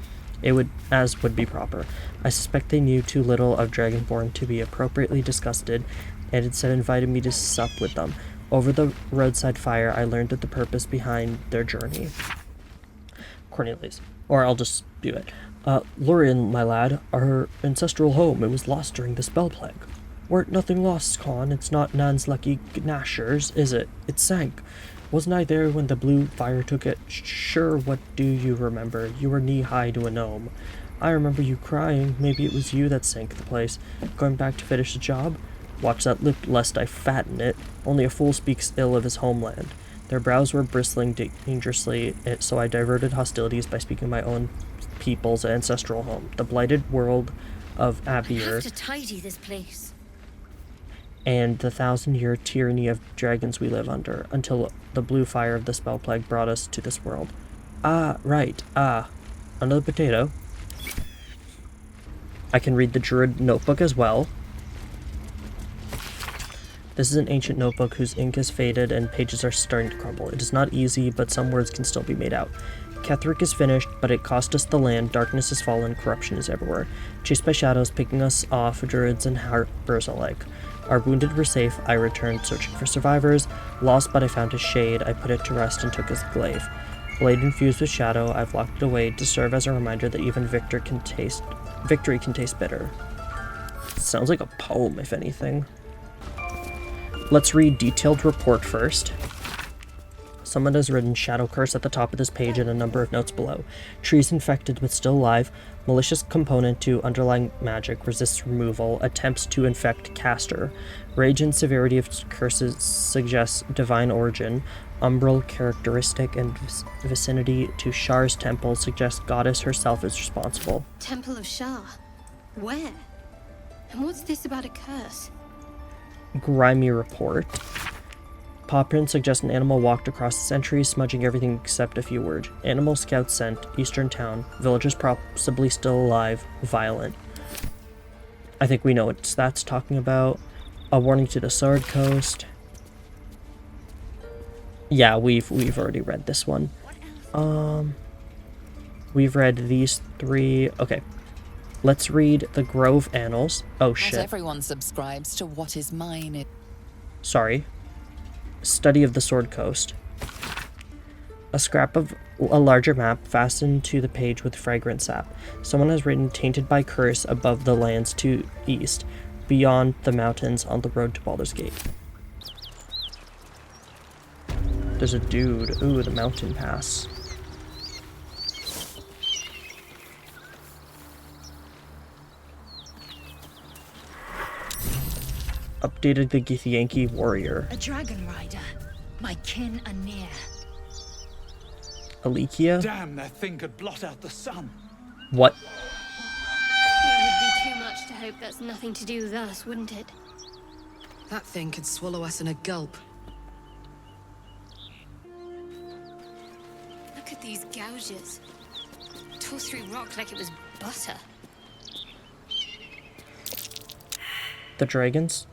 As would be proper. I suspect they knew too little of Dragonborn to be appropriately disgusted, and instead invited me to sup with them. Over the roadside fire, I learned of the purpose behind their journey. Cornelius. Or I'll just do it. Lorien, my lad, our ancestral home, it was lost during the spell plague. Weren't nothing lost, Con. It's not Nan's lucky gnashers, is it? It sank. Wasn't I there when the blue fire took it? Sure, what do you remember? You were knee-high to a gnome. I remember you crying. Maybe it was you that sank the place. Going back to finish the job? Watch that lip, lest I fatten it. Only a fool speaks ill of his homeland. Their brows were bristling dangerously, so I diverted hostilities by speaking of my own people's ancestral home, the blighted world of Abir. We have to tidy this place. And the 1,000-year tyranny of dragons we live under, until the blue fire of the spell plague brought us to this world. Ah, right, another potato. I can read the Druid notebook as well. This is an ancient notebook whose ink is faded and pages are starting to crumble. It is not easy, but some words can still be made out. Ketheric is finished, but it cost us the land, darkness has fallen, corruption is everywhere. Chased by shadows, picking us off, druids and harpers alike. Our wounded were safe. I returned searching for survivors. Lost, but I found his shade. I put it to rest and took his glaive. Blade infused with shadow, I've locked it away to serve as a reminder that even victory can taste bitter. Sounds like a poem, if anything. Let's read detailed report first. Someone has written Shadow Curse at the top of this page and a number of notes below. Trees infected but still alive. Malicious component to underlying magic. Resists removal. Attempts to infect caster. Rage and severity of curses suggests divine origin. Umbral characteristic and vicinity to Shar's temple suggests goddess herself is responsible. Temple of Shar? Where? And what's this about a curse? Grimy report. Paw prints suggest an animal walked across the centuries, smudging everything except a few words. Animal scout scent, eastern town. Villagers possibly still alive, violent. I think we know what that's talking about. A warning to the Sword Coast. Yeah, we've already read this one. We've read these 3. Okay. Let's read the Grove Annals. Oh shit. Not everyone subscribes to what is mine. Sorry. Study of the Sword Coast. A scrap of a larger map fastened to the page with fragrant sap. Someone has written tainted by curse above the lands to east, beyond the mountains on the road to Baldur's Gate. There's a dude. Ooh, the mountain pass. Updated the Githyanki warrior. A dragon rider. My kin are near. Alikia? Damn, that thing could blot out the sun. What? It would be too much to hope that's nothing to do with us, wouldn't it? That thing could swallow us in a gulp. Look at these gouges. Tore through rock like it was butter. The dragons?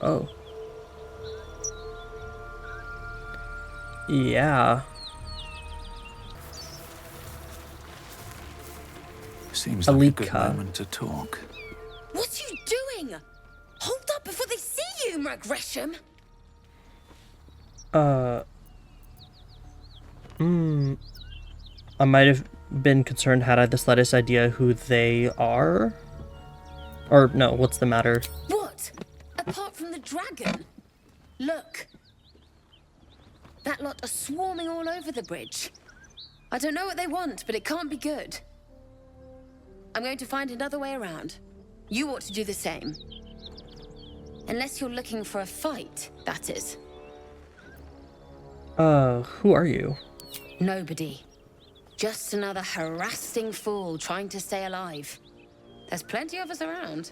Oh. Yeah. Seems like a good Alika. moment to talk. What are you doing? Hold up before they see you, Mag Gresham. I might have been concerned had I the slightest idea who they are. Or, no, what's the matter? What? Apart from the dragon? Look. That lot are swarming all over the bridge. I don't know what they want, but it can't be good. I'm going to find another way around. You ought to do the same. Unless you're looking for a fight, that is. Who are you? Nobody. Just another harassing fool trying to stay alive. There's plenty of us around.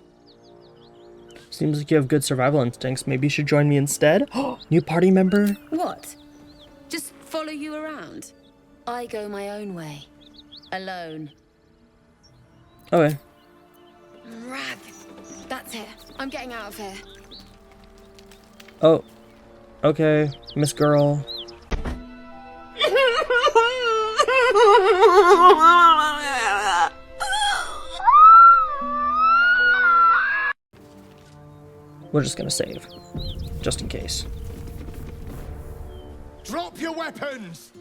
Seems like you have good survival instincts. Maybe you should join me instead? New party member? What? Just follow you around? I go my own way. Alone. Okay. Rag. That's it. I'm getting out of here. Oh. Okay, Miss Girl. We're just gonna save. Just in case. Drop your weapons!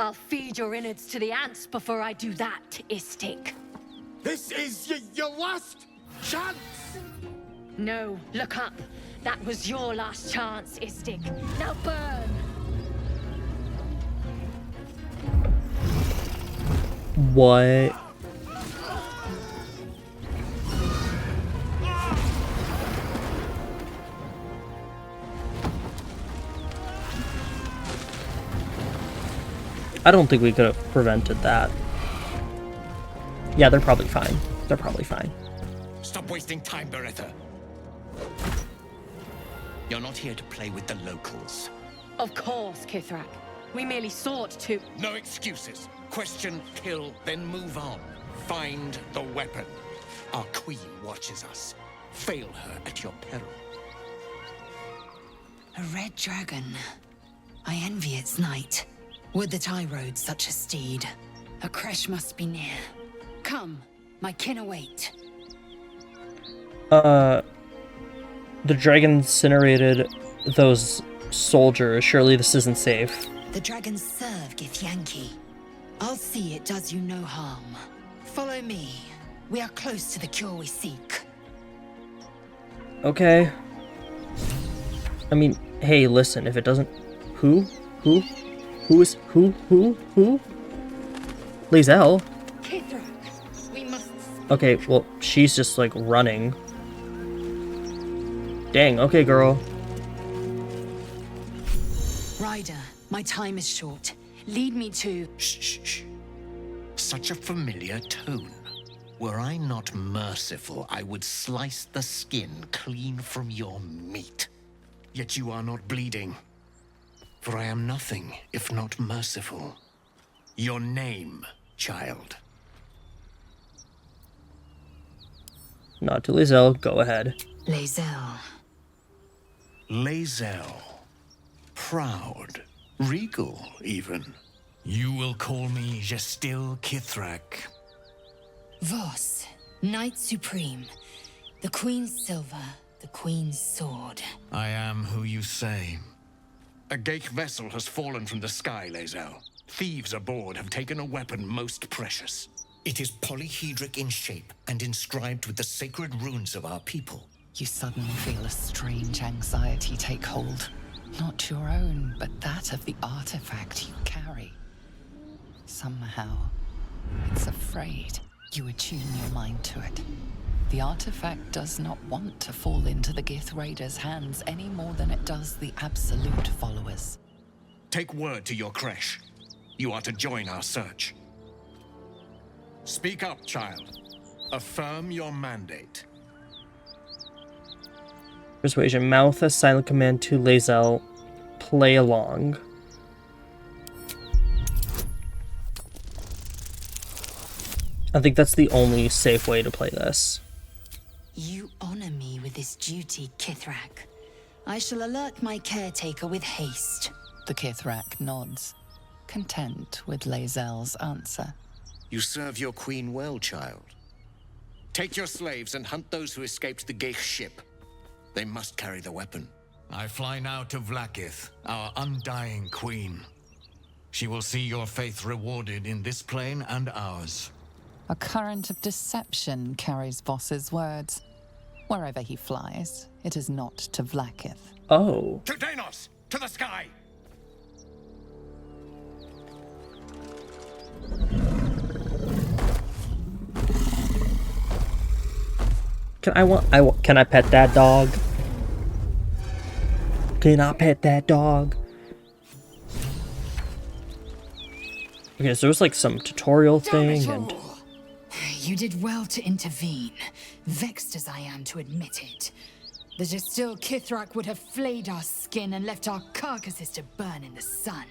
I'll feed your innards to the ants before I do that, Istik. This is your last chance! No, look up. That was your last chance, Istik. Now burn! What? I don't think we could have prevented that. Yeah, they're probably fine. They're probably fine. Stop wasting time, Beretta. You're not here to play with the locals. Of course, Kithrak. We merely sought to... No excuses. Question, kill, then move on. Find the weapon. Our queen watches us. Fail her at your peril. A red dragon. I envy its knight. Would that I rode such a steed. A creche must be near. Come, my kin await. The dragon incinerated those soldiers. Surely this isn't safe. The dragons serve Githyanki. I'll see it does you no harm. Follow me. We are close to the cure we seek. Okay. I mean, hey, listen, if it doesn't... Who? Lae'zel? We must... Okay, well, she's just, like, running. Dang, okay, girl. Ryder, my time is short. Lead me to... Shh. Such a familiar tone. Were I not merciful, I would slice the skin clean from your meat. Yet you are not bleeding. For I am nothing if not merciful. Your name, child. Not to Lae'zel, go ahead. Lae'zel. Lae'zel. Proud. Regal, even. You will call me Gestil Kithrak. Voss, Knight Supreme. The Queen's silver, the Queen's sword. I am who you say. A Geich vessel has fallen from the sky, Lae'zel. Thieves aboard have taken a weapon most precious. It is polyhedric in shape and inscribed with the sacred runes of our people. You suddenly feel a strange anxiety take hold. Not your own, but that of the artifact you carry. Somehow, it's afraid. You attune your mind to it. The artifact does not want to fall into the Gith Raiders' hands any more than it does the Absolute followers. Take word to your creche. You are to join our search. Speak up, child. Affirm your mandate. Persuasion. Mouth a silent command to Lae'zel. Play along. I think that's the only safe way to play this. You honor me with this duty, Kithrak. I shall alert my caretaker with haste. The Kithrak nods, content with Lae'zel's answer. You serve your queen well, child. Take your slaves and hunt those who escaped the Geich ship. They must carry the weapon. I fly now to Vlaakith, our undying queen. She will see your faith rewarded in this plane and ours. A current of deception carries Voss's words. Wherever he flies, it is not to Vlaakith. Oh. To Danos! To the sky! Can I pet that dog? Can I pet that dog? Okay, so there was like some tutorial thing and... You did well to intervene, vexed as I am to admit it. The Gestil Kithrak would have flayed our skin and left our carcasses to burn in the sun.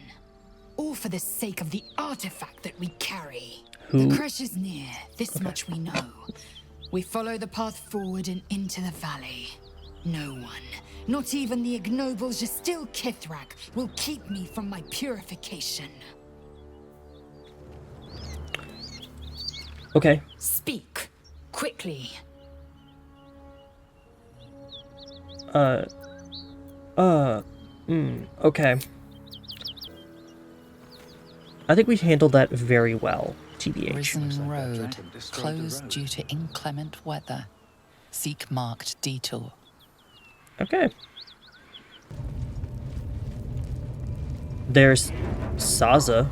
All for the sake of the artifact that we carry. The creche is near, this much we know. We follow the path forward and into the valley. No one, not even the ignoble Gestil Kithrak, will keep me from my purification. Okay. Speak, quickly. Okay. I think we handled that very well, TBH. Risen road, closed due to inclement weather. Seek marked detour. Okay. There's Saza.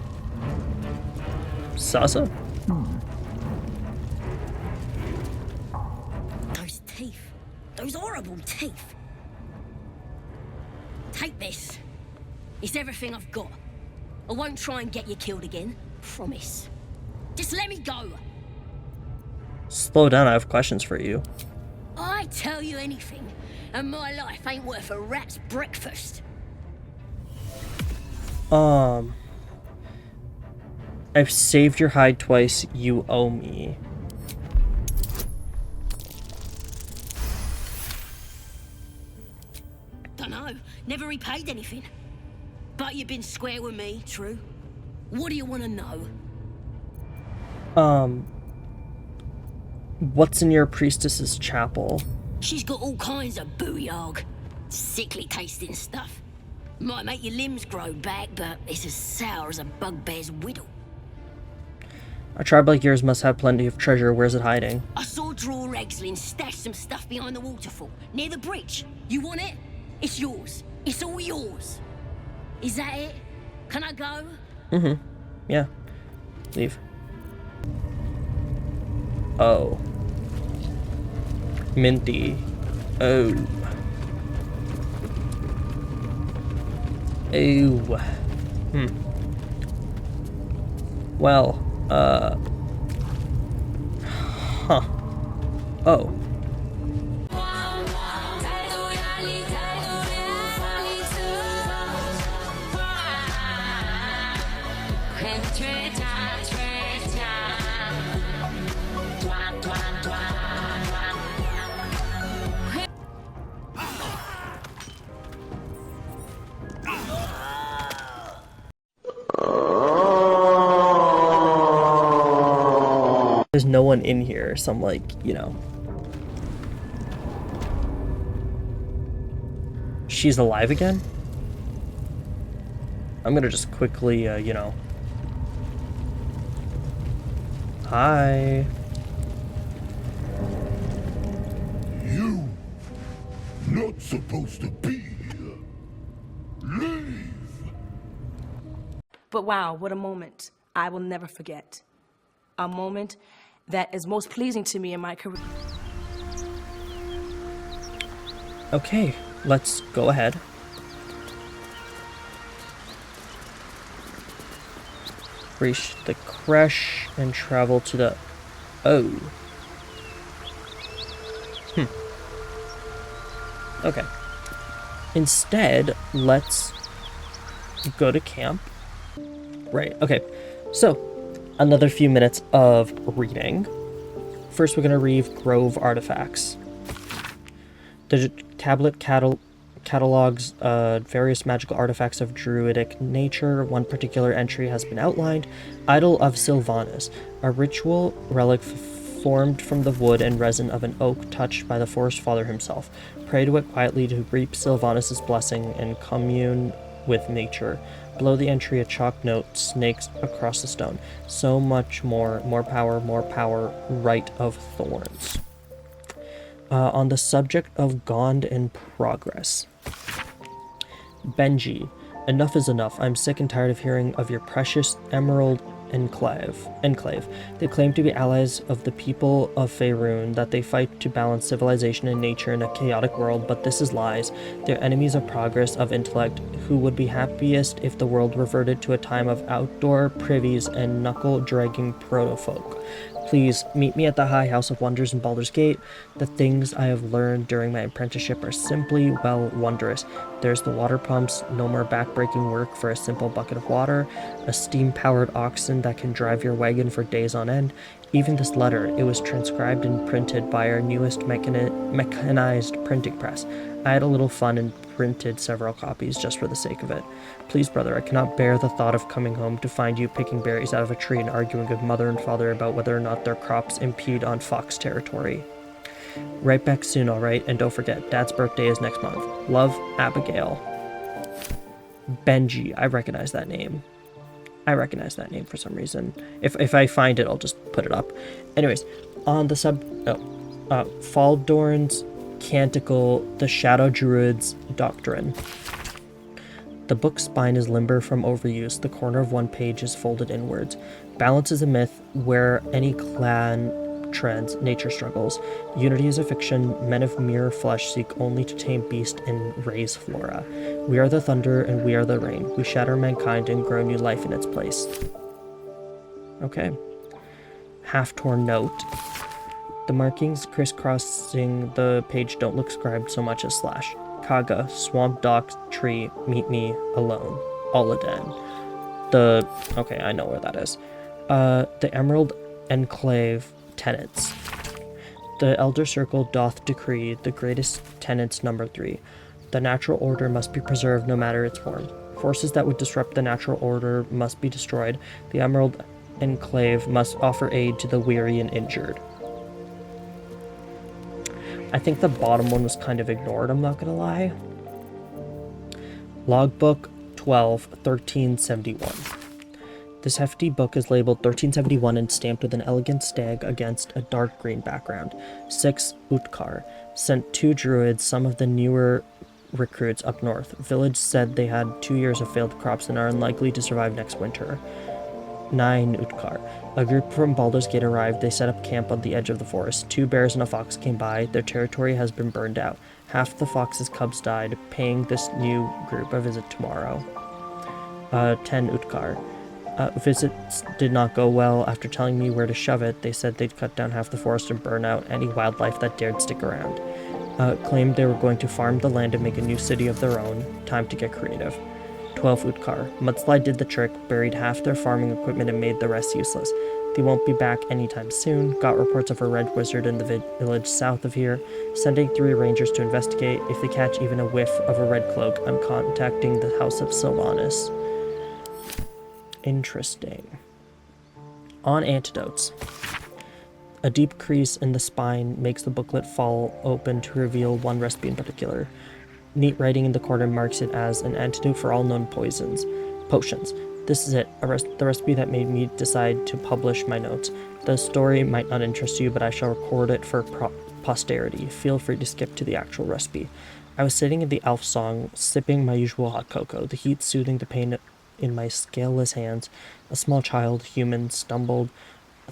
Saza? Those teeth. Those horrible teeth. Take this. It's everything I've got. I won't try and get you killed again. Promise. Just let me go. Slow down, I have questions for you. I tell you anything, and my life ain't worth a rat's breakfast. I've saved your hide twice, you owe me. Dunno, never repaid anything. But you've been square with me, true? What do you want to know? What's in your priestess's chapel? She's got all kinds of booyog. Sickly tasting stuff. Might make your limbs grow back, but it's as sour as a bugbear's whittle. A tribe like yours must have plenty of treasure. Where's it hiding? I saw Draw Rexlin stash some stuff behind the waterfall, near the bridge. You want it? It's yours. It's all yours. Is that it? Can I go? Mm-hmm. Yeah. Leave. Oh. Minty. Oh. Oh. Well, huh. Oh. There's no one in here, so I'm like, you know. She's alive again? I'm gonna just quickly, you know. Hi. You not supposed to be here. Leave. But wow, what a moment I will never forget. A moment that is most pleasing to me in my career. Okay, let's go ahead. Reach the creche and travel to the... Oh. Okay. Instead, let's go to camp. Right, okay. So, another few minutes of reading. First, we're going to read Grove Artifacts. The tablet catalogs various magical artifacts of druidic nature. One particular entry has been outlined. Idol of Sylvanas, a ritual relic formed from the wood and resin of an oak touched by the Forest Father himself. Pray to it quietly to reap Sylvanas' blessing and commune with nature. Below the entry, a chalk note snakes across the stone. So much more power, Rite of Thorns. On the subject of Gond in progress. Benji, enough is enough. I'm sick and tired of hearing of your precious Emerald Enclave. They claim to be allies of the people of Faerun, that they fight to balance civilization and nature in a chaotic world, but this is lies. They're enemies of progress, of intellect, who would be happiest if the world reverted to a time of outdoor privies and knuckle-dragging proto-folk. Please, meet me at the High House of Wonders in Baldur's Gate. The things I have learned during my apprenticeship are simply, well, wondrous. There's the water pumps, no more back-breaking work for a simple bucket of water, a steam-powered oxen that can drive your wagon for days on end. Even this letter, it was transcribed and printed by our newest mechanized printing press. I had a little fun and printed several copies just for the sake of it. Please, brother, I cannot bear the thought of coming home to find you picking berries out of a tree and arguing with mother and father about whether or not their crops impede on fox territory. Right back soon, alright? And don't forget, Dad's birthday is next month. Love, Abigail. Benji, I recognize that name. For some reason. If I find it, I'll just put it up. Anyways, on the Faldorn's Canticle, the Shadow Druid's Doctrine. The book's spine is limber from overuse. The corner of one page is folded inwards. Balance is a myth where any clan treads, nature struggles. Unity is a fiction. Men of mere flesh seek only to tame beast and raise flora. We are the thunder and we are the rain. We shatter mankind and grow new life in its place. Okay. Half-torn note. The markings crisscrossing the page don't look scribed so much as slash. Kaga, swamp dock tree, meet me alone. Oladen. Okay, I know where that is. The Emerald Enclave tenets. The Elder Circle doth decree the greatest tenets number 3. The natural order must be preserved no matter its form. Forces that would disrupt the natural order must be destroyed. The Emerald Enclave must offer aid to the weary and injured. I think the bottom one was kind of ignored, I'm not gonna lie. Logbook 12, 1371. This hefty book is labeled 1371 and stamped with an elegant stag against a dark green background. 6 Utkar. Sent 2 druids, some of the newer recruits up north. Village said they had 2 years of failed crops and are unlikely to survive next winter. 9 Utkar. A group from Baldur's Gate arrived. They set up camp on the edge of the forest. 2 bears and a fox came by. Their territory has been burned out. Half the fox's cubs died, paying this new group a visit tomorrow. 10 Utkar. Visits did not go well. After telling me where to shove it, they said they'd cut down half the forest and burn out any wildlife that dared stick around. Claimed they were going to farm the land and make a new city of their own. Time to get creative. 12 Utkar. Mudslide did the trick, buried half their farming equipment and made the rest useless. They won't be back anytime soon. Got reports of a red wizard in the village south of here. Sending 3 rangers to investigate. If they catch even a whiff of a red cloak, I'm contacting the House of Sylvanas. Interesting. On antidotes. A deep crease in the spine makes the booklet fall open to reveal one recipe in particular. Neat writing in the corner marks it as an antidote for all known potions. This is it, the recipe that made me decide to publish my notes. The story might not interest you, but I shall record it for posterity. Feel free to skip to the actual recipe. I was sitting in the elf song, sipping my usual hot cocoa, the heat soothing the pain in my scaleless hands. A small child, human, stumbled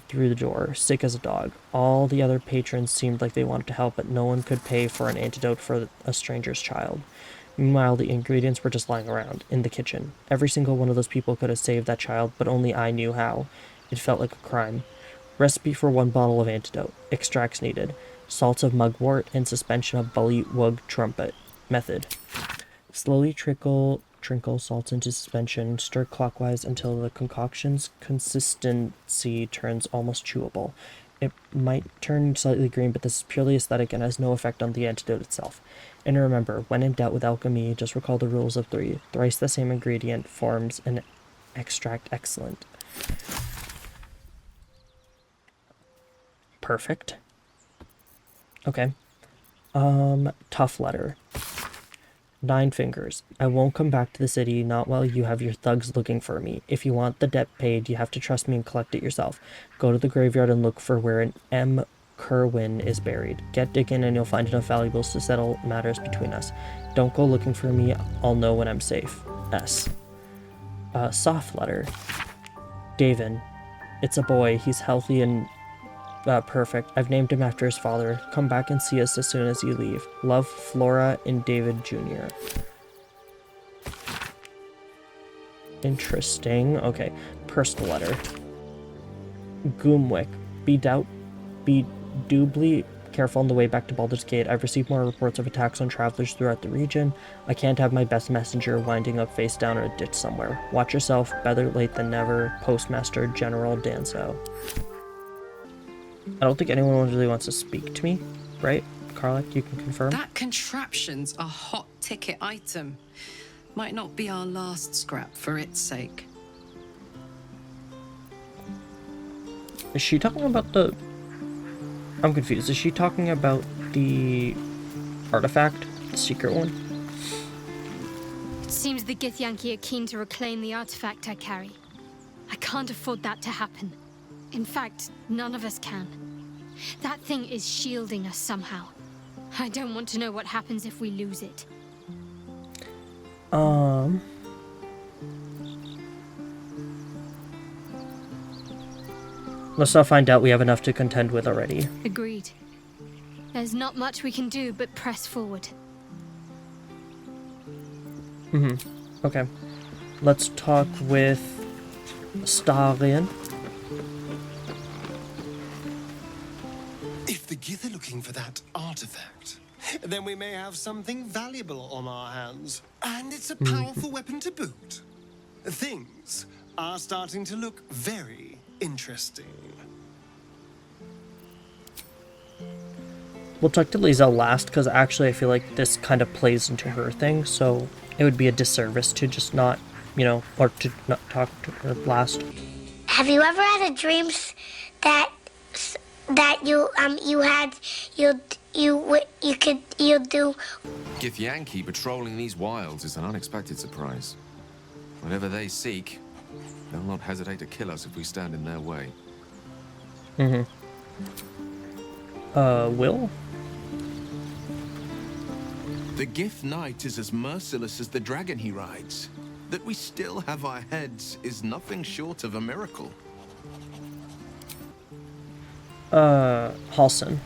through the door, sick as a dog. All the other patrons seemed like they wanted to help, but no one could pay for an antidote for a stranger's child. Meanwhile, the ingredients were just lying around, in the kitchen. Every single one of those people could have saved that child, but only I knew how. It felt like a crime. Recipe for 1 bottle of antidote. Extracts needed. Salts of mugwort and suspension of bullywug trumpet. Method. Slowly trickle salts into suspension, stir clockwise until the concoction's consistency turns almost chewable. It might turn slightly green, but this is purely aesthetic and has no effect on the antidote itself. And remember, when in doubt with alchemy, just recall the rules of 3. Thrice the same ingredient forms an extract excellent. Perfect. Okay. Tough letter. 9 fingers. I won't come back to the city, not while you have your thugs looking for me. If you want the debt paid, you have to trust me and collect it yourself. Go to the graveyard and look for where an M. Kerwin is buried. Get digging and you'll find enough valuables to settle matters between us. Don't go looking for me, I'll know when I'm safe. S. Soft letter. Davin. It's a boy, he's healthy and perfect. I've named him after his father. Come back and see us as soon as you leave. Love, Flora and David Jr. Interesting. Okay. Personal letter. Goomwick. Be doubly careful on the way back to Baldur's Gate. I've received more reports of attacks on travelers throughout the region. I can't have my best messenger winding up face down in a ditch somewhere. Watch yourself. Better late than never. Postmaster General Danso. I don't think anyone really wants to speak to me, right? Karlach, you can confirm? That contraption's a hot ticket item. Might not be our last scrap for its sake. Is she talking about the... I'm confused. Is she talking about the artifact? The secret one? It seems the Githyanki are keen to reclaim the artifact I carry. I can't afford that to happen. In fact, none of us can. That thing is shielding us somehow. I don't want to know what happens if we lose it. Let's not find out. We have enough to contend with already. Agreed. There's not much we can do but press forward. Okay. Let's talk with Starian. If the Gith are looking for that artifact, then we may have something valuable on our hands. And it's a powerful weapon to boot. Things are starting to look very interesting. We'll talk to Liesel last, because actually I feel like this kind of plays into her thing, so it would be a disservice to just not, you know, or to not talk to her last. Have you ever had a dream that you do. Githyanki patrolling these wilds is an unexpected surprise. Whatever they seek, they'll not hesitate to kill us if we stand in their way. Will? The Gith Knight is as merciless as the dragon he rides. That we still have our heads is nothing short of a miracle. Halson.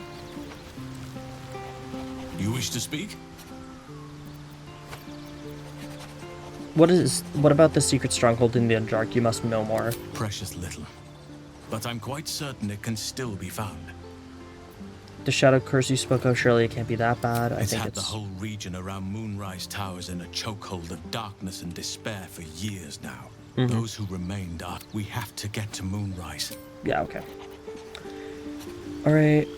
You wish to speak? What about the secret stronghold in the Underdark? You must know more. Precious little. But I'm quite certain it can still be found. The shadow curse you spoke of, surely it can't be that bad. I It's think had it's... the whole region around Moonrise Towers in a chokehold of darkness and despair for years now. Those who remained are... We have to get to Moonrise. Yeah, okay. Alright.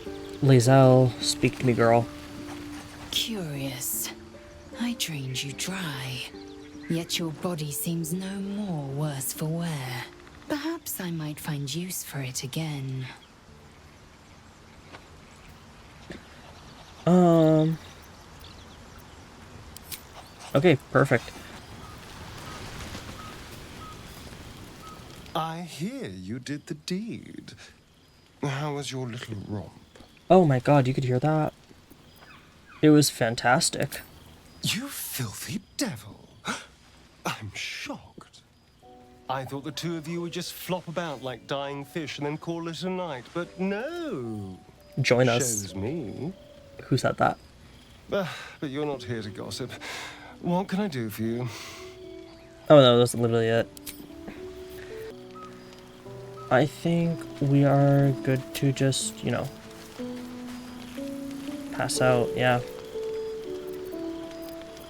Lae'zel, speak to me, girl. Curious. I drained you dry. Yet your body seems no more worse for wear. Perhaps I might find use for it again. Okay, perfect. I hear you did the deed. How was your little romp? Oh my god, you could hear that? It was fantastic. You filthy devil! I'm shocked. I thought the two of you would just flop about like dying fish and then call it a night, but no. Join us. Shows me. Who said that? But you're not here to gossip. What can I do for you? Oh no, that's literally it. I think we are good to just, you know, pass out, yeah.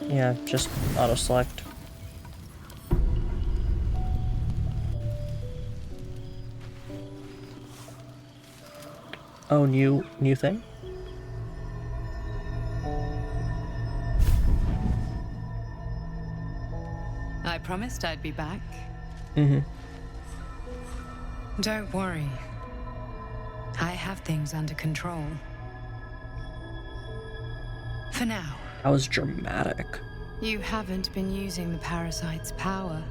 Yeah, just auto-select. Oh, new thing? I promised I'd be back. Don't worry. I have things under control. For now. That was dramatic. You haven't been using the parasite's power.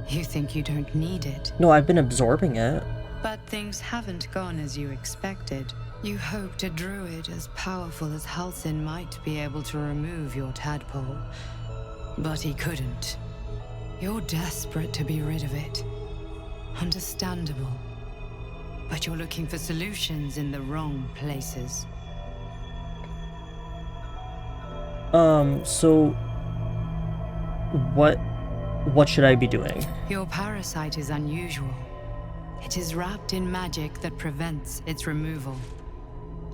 You think you don't need it. No, I've been absorbing it. But things haven't gone as you expected. You hoped a druid as powerful as Halsin might be able to remove your tadpole. But he couldn't. You're desperate to be rid of it. Understandable. But you're looking for solutions in the wrong places. So... What should I be doing? Your parasite is unusual. It is wrapped in magic that prevents its removal.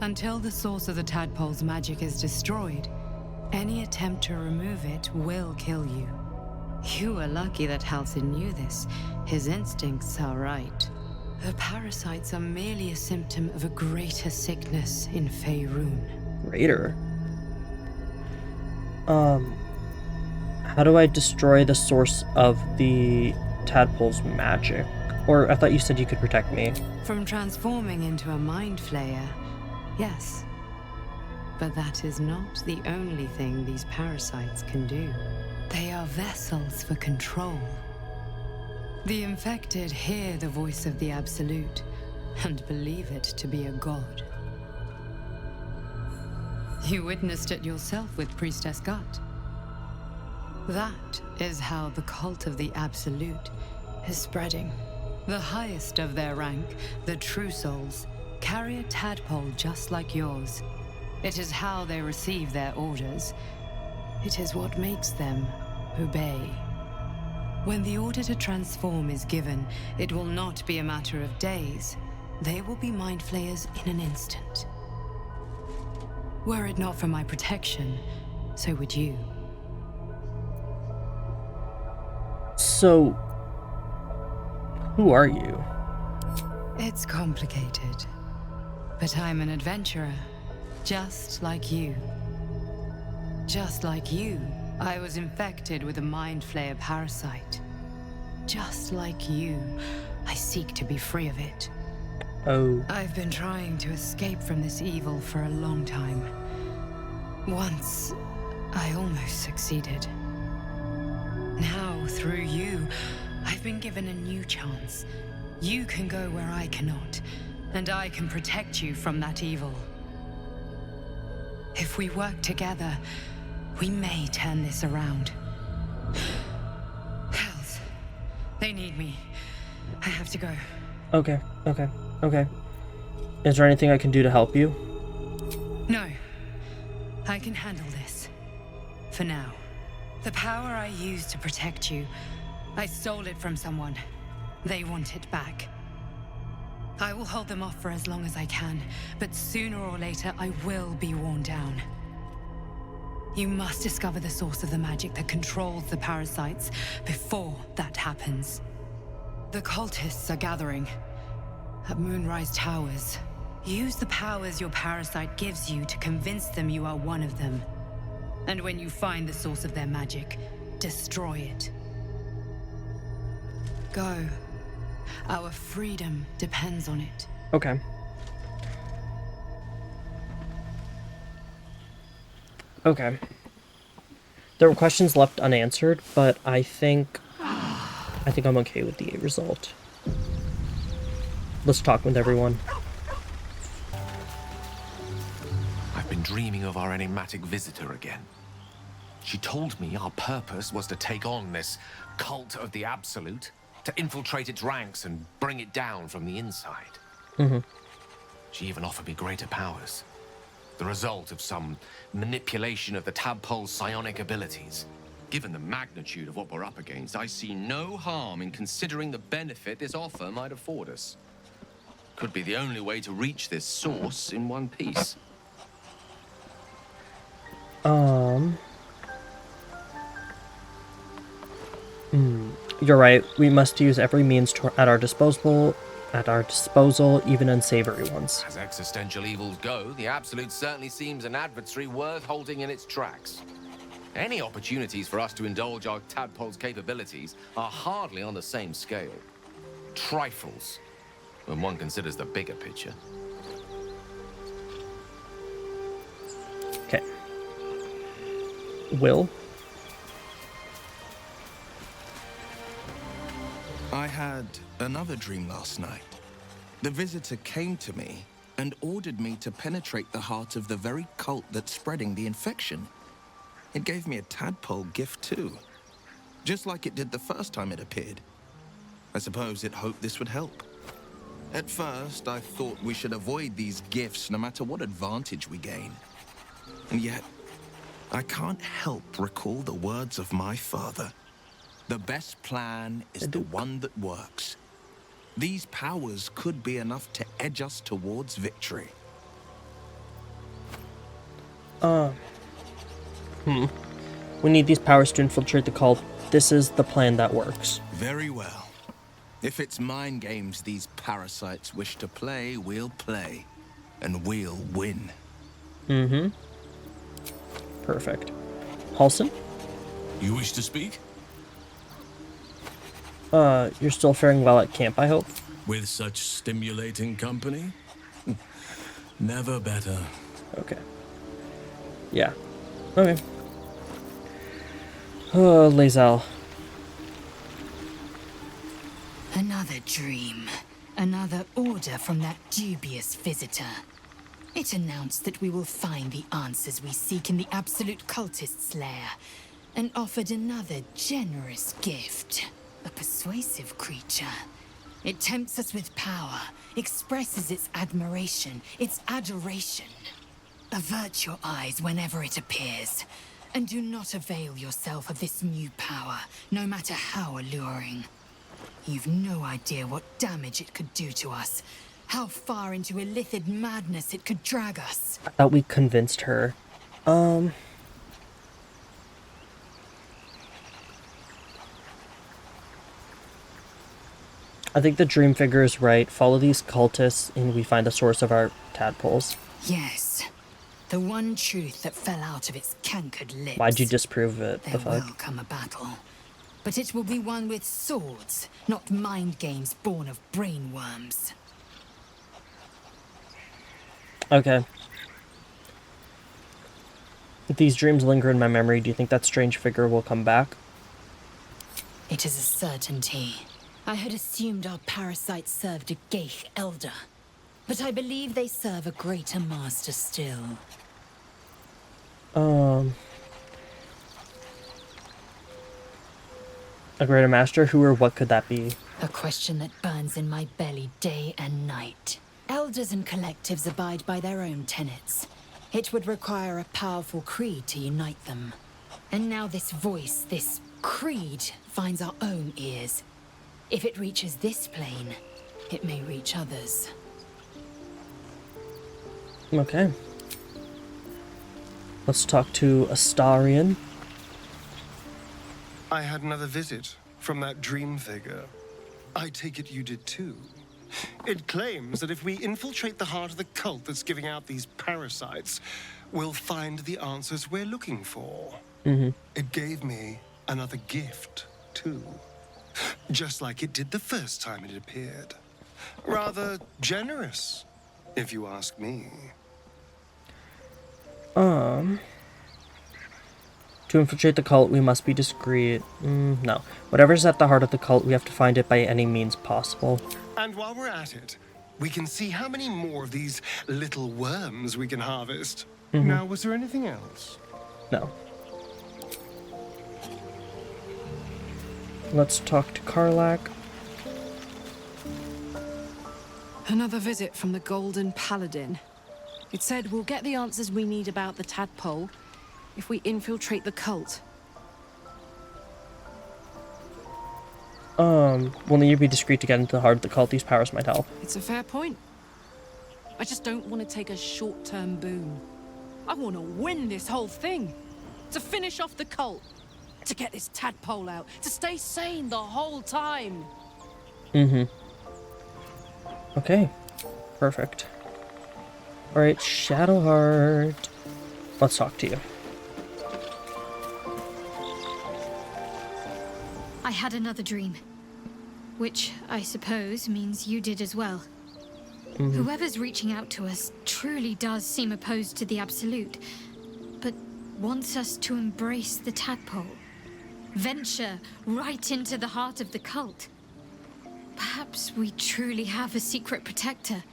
Until the source of the tadpole's magic is destroyed, any attempt to remove it will kill you. You are lucky that Halsin knew this. His instincts are right. The parasites are merely a symptom of a greater sickness in Faerun. Greater? How do I destroy the source of the tadpole's magic? Or I thought you said you could protect me. From transforming into a mind flayer, yes. But that is not the only thing these parasites can do. They are vessels for control. The infected hear the voice of the Absolute and believe it to be a god. You witnessed it yourself with Priestess Gut. That is how the cult of the Absolute is spreading. The highest of their rank, the True Souls, carry a tadpole just like yours. It is how they receive their orders. It is what makes them obey. When the order to transform is given, it will not be a matter of days. They will be mind flayers in an instant. Were it not for my protection, so would you. So, who are you? It's complicated, but I'm an adventurer, just like you. Just like you, I was infected with a mind flayer parasite. Just like you, I seek to be free of it. Oh. I've been trying to escape from this evil for a long time. Once, I almost succeeded. Now, through you, I've been given a new chance. You can go where I cannot, and I can protect you from that evil. If we work together, we may turn this around. Hells, they need me. I have to go. Okay. Is there anything I can do to help you? No. I can handle this. For now. The power I used to protect you, I stole it from someone. They want it back. I will hold them off for as long as I can, but sooner or later I will be worn down. You must discover the source of the magic that controls the parasites before that happens. The cultists are gathering at Moonrise Towers. Use the powers your parasite gives you to convince them you are one of them. And when you find the source of their magic, destroy it. Go. Our freedom depends on it. Okay. Okay. There were questions left unanswered, but I think I'm okay with the result. Let's talk with everyone. I've been dreaming of our enigmatic visitor again. She told me our purpose was to take on this cult of the Absolute, to infiltrate its ranks and bring it down from the inside. She even offered me greater powers. The result of some manipulation of the tadpole's psionic abilities. Given the magnitude of what we're up against, I see no harm in considering the benefit this offer might afford us. Could be the only way to reach this source in one piece. You're right. We must use every means at our disposal, even unsavory ones. As existential evils go, the Absolute certainly seems an adversary worth holding in its tracks. Any opportunities for us to indulge our tadpole's capabilities are hardly on the same scale. Trifles, when one considers the bigger picture. Okay. Will? I had another dream last night. The visitor came to me and ordered me to penetrate the heart of the very cult that's spreading the infection. It gave me a tadpole gift too, just like it did the first time it appeared. I suppose it hoped this would help. At first, I thought we should avoid these gifts no matter what advantage we gain. And yet, I can't help recall the words of my father. The best plan is the one that works. These powers could be enough to edge us towards victory. We need these powers to infiltrate the cult. This is the plan that works. Very well. If it's mind games these parasites wish to play, we'll play. And we'll win. Perfect. Halson? You wish to speak? You're still faring well at camp, I hope? With such stimulating company? Never better. Okay. Yeah. Okay. Lae'zel. Another dream. Another order from that dubious visitor. It announced that we will find the answers we seek in the Absolute Cultist's lair, and offered another generous gift. A persuasive creature. It tempts us with power, expresses its admiration, its adoration. Avert your eyes whenever it appears, and do not avail yourself of this new power, no matter how alluring. You've no idea what damage it could do to us, how far into illithid madness it could drag us. I thought we convinced her. I think the dream figure is right. Follow these cultists and we find the source of our tadpoles. Yes. The one truth that fell out of its cankered lips. Why'd you disprove it? There will come a battle. But it will be one with swords, not mind games born of brainworms. Okay. If these dreams linger in my memory, do you think that strange figure will come back? It is a certainty. I had assumed our parasites served a Geich elder, but I believe they serve a greater master still. A greater master? Who or what could that be? A question that burns in my belly day and night. Elders and collectives abide by their own tenets. It would require a powerful creed to unite them. And now this voice, this creed, finds our own ears. If it reaches this plane, it may reach others. Okay. Let's talk to Astarion. I had another visit from that dream figure. I take it you did too. It claims that if we infiltrate the heart of the cult that's giving out these parasites, we'll find the answers we're looking for. It gave me another gift, too. Just like it did the first time it appeared. Rather generous, if you ask me. To infiltrate the cult, we must be discreet. No. Whatever's at the heart of the cult, we have to find it by any means possible. And while we're at it, we can see how many more of these little worms we can harvest. Now, was there anything else? No. Let's talk to Karlach. Another visit from the Golden Paladin. It said we'll get the answers we need about the tadpole if we infiltrate the cult. We'll need to be discreet to get into the heart of the cult. These powers might help. It's a fair point. I just don't want to take a short-term boon. I want to win this whole thing. To finish off the cult. To get this tadpole out. To stay sane the whole time. Okay. Perfect. Alright, Shadowheart. Let's talk to you. I had another dream. Which, I suppose, means you did as well. Whoever's reaching out to us truly does seem opposed to the Absolute, but wants us to embrace the tadpole. Venture right into the heart of the cult. Perhaps we truly have a secret protector.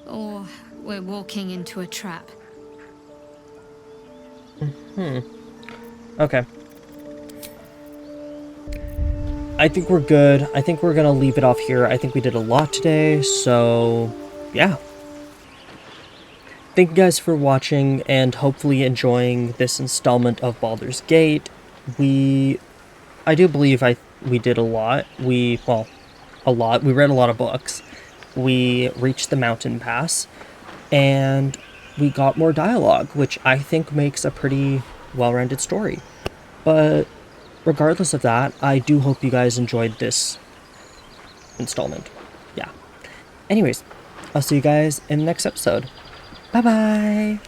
Or we're walking into a trap. Okay. I think we're good. I think we're gonna leave it off here. I think we did a lot today, so yeah. Thank you guys for watching and hopefully enjoying this installment of Baldur's Gate. I do believe we did a lot. A lot. We read a lot of books. We reached the mountain pass, and we got more dialogue, which I think makes a pretty well-rounded story. But regardless of that, I do hope you guys enjoyed this installment. Yeah. Anyways, I'll see you guys in the next episode. Bye-bye!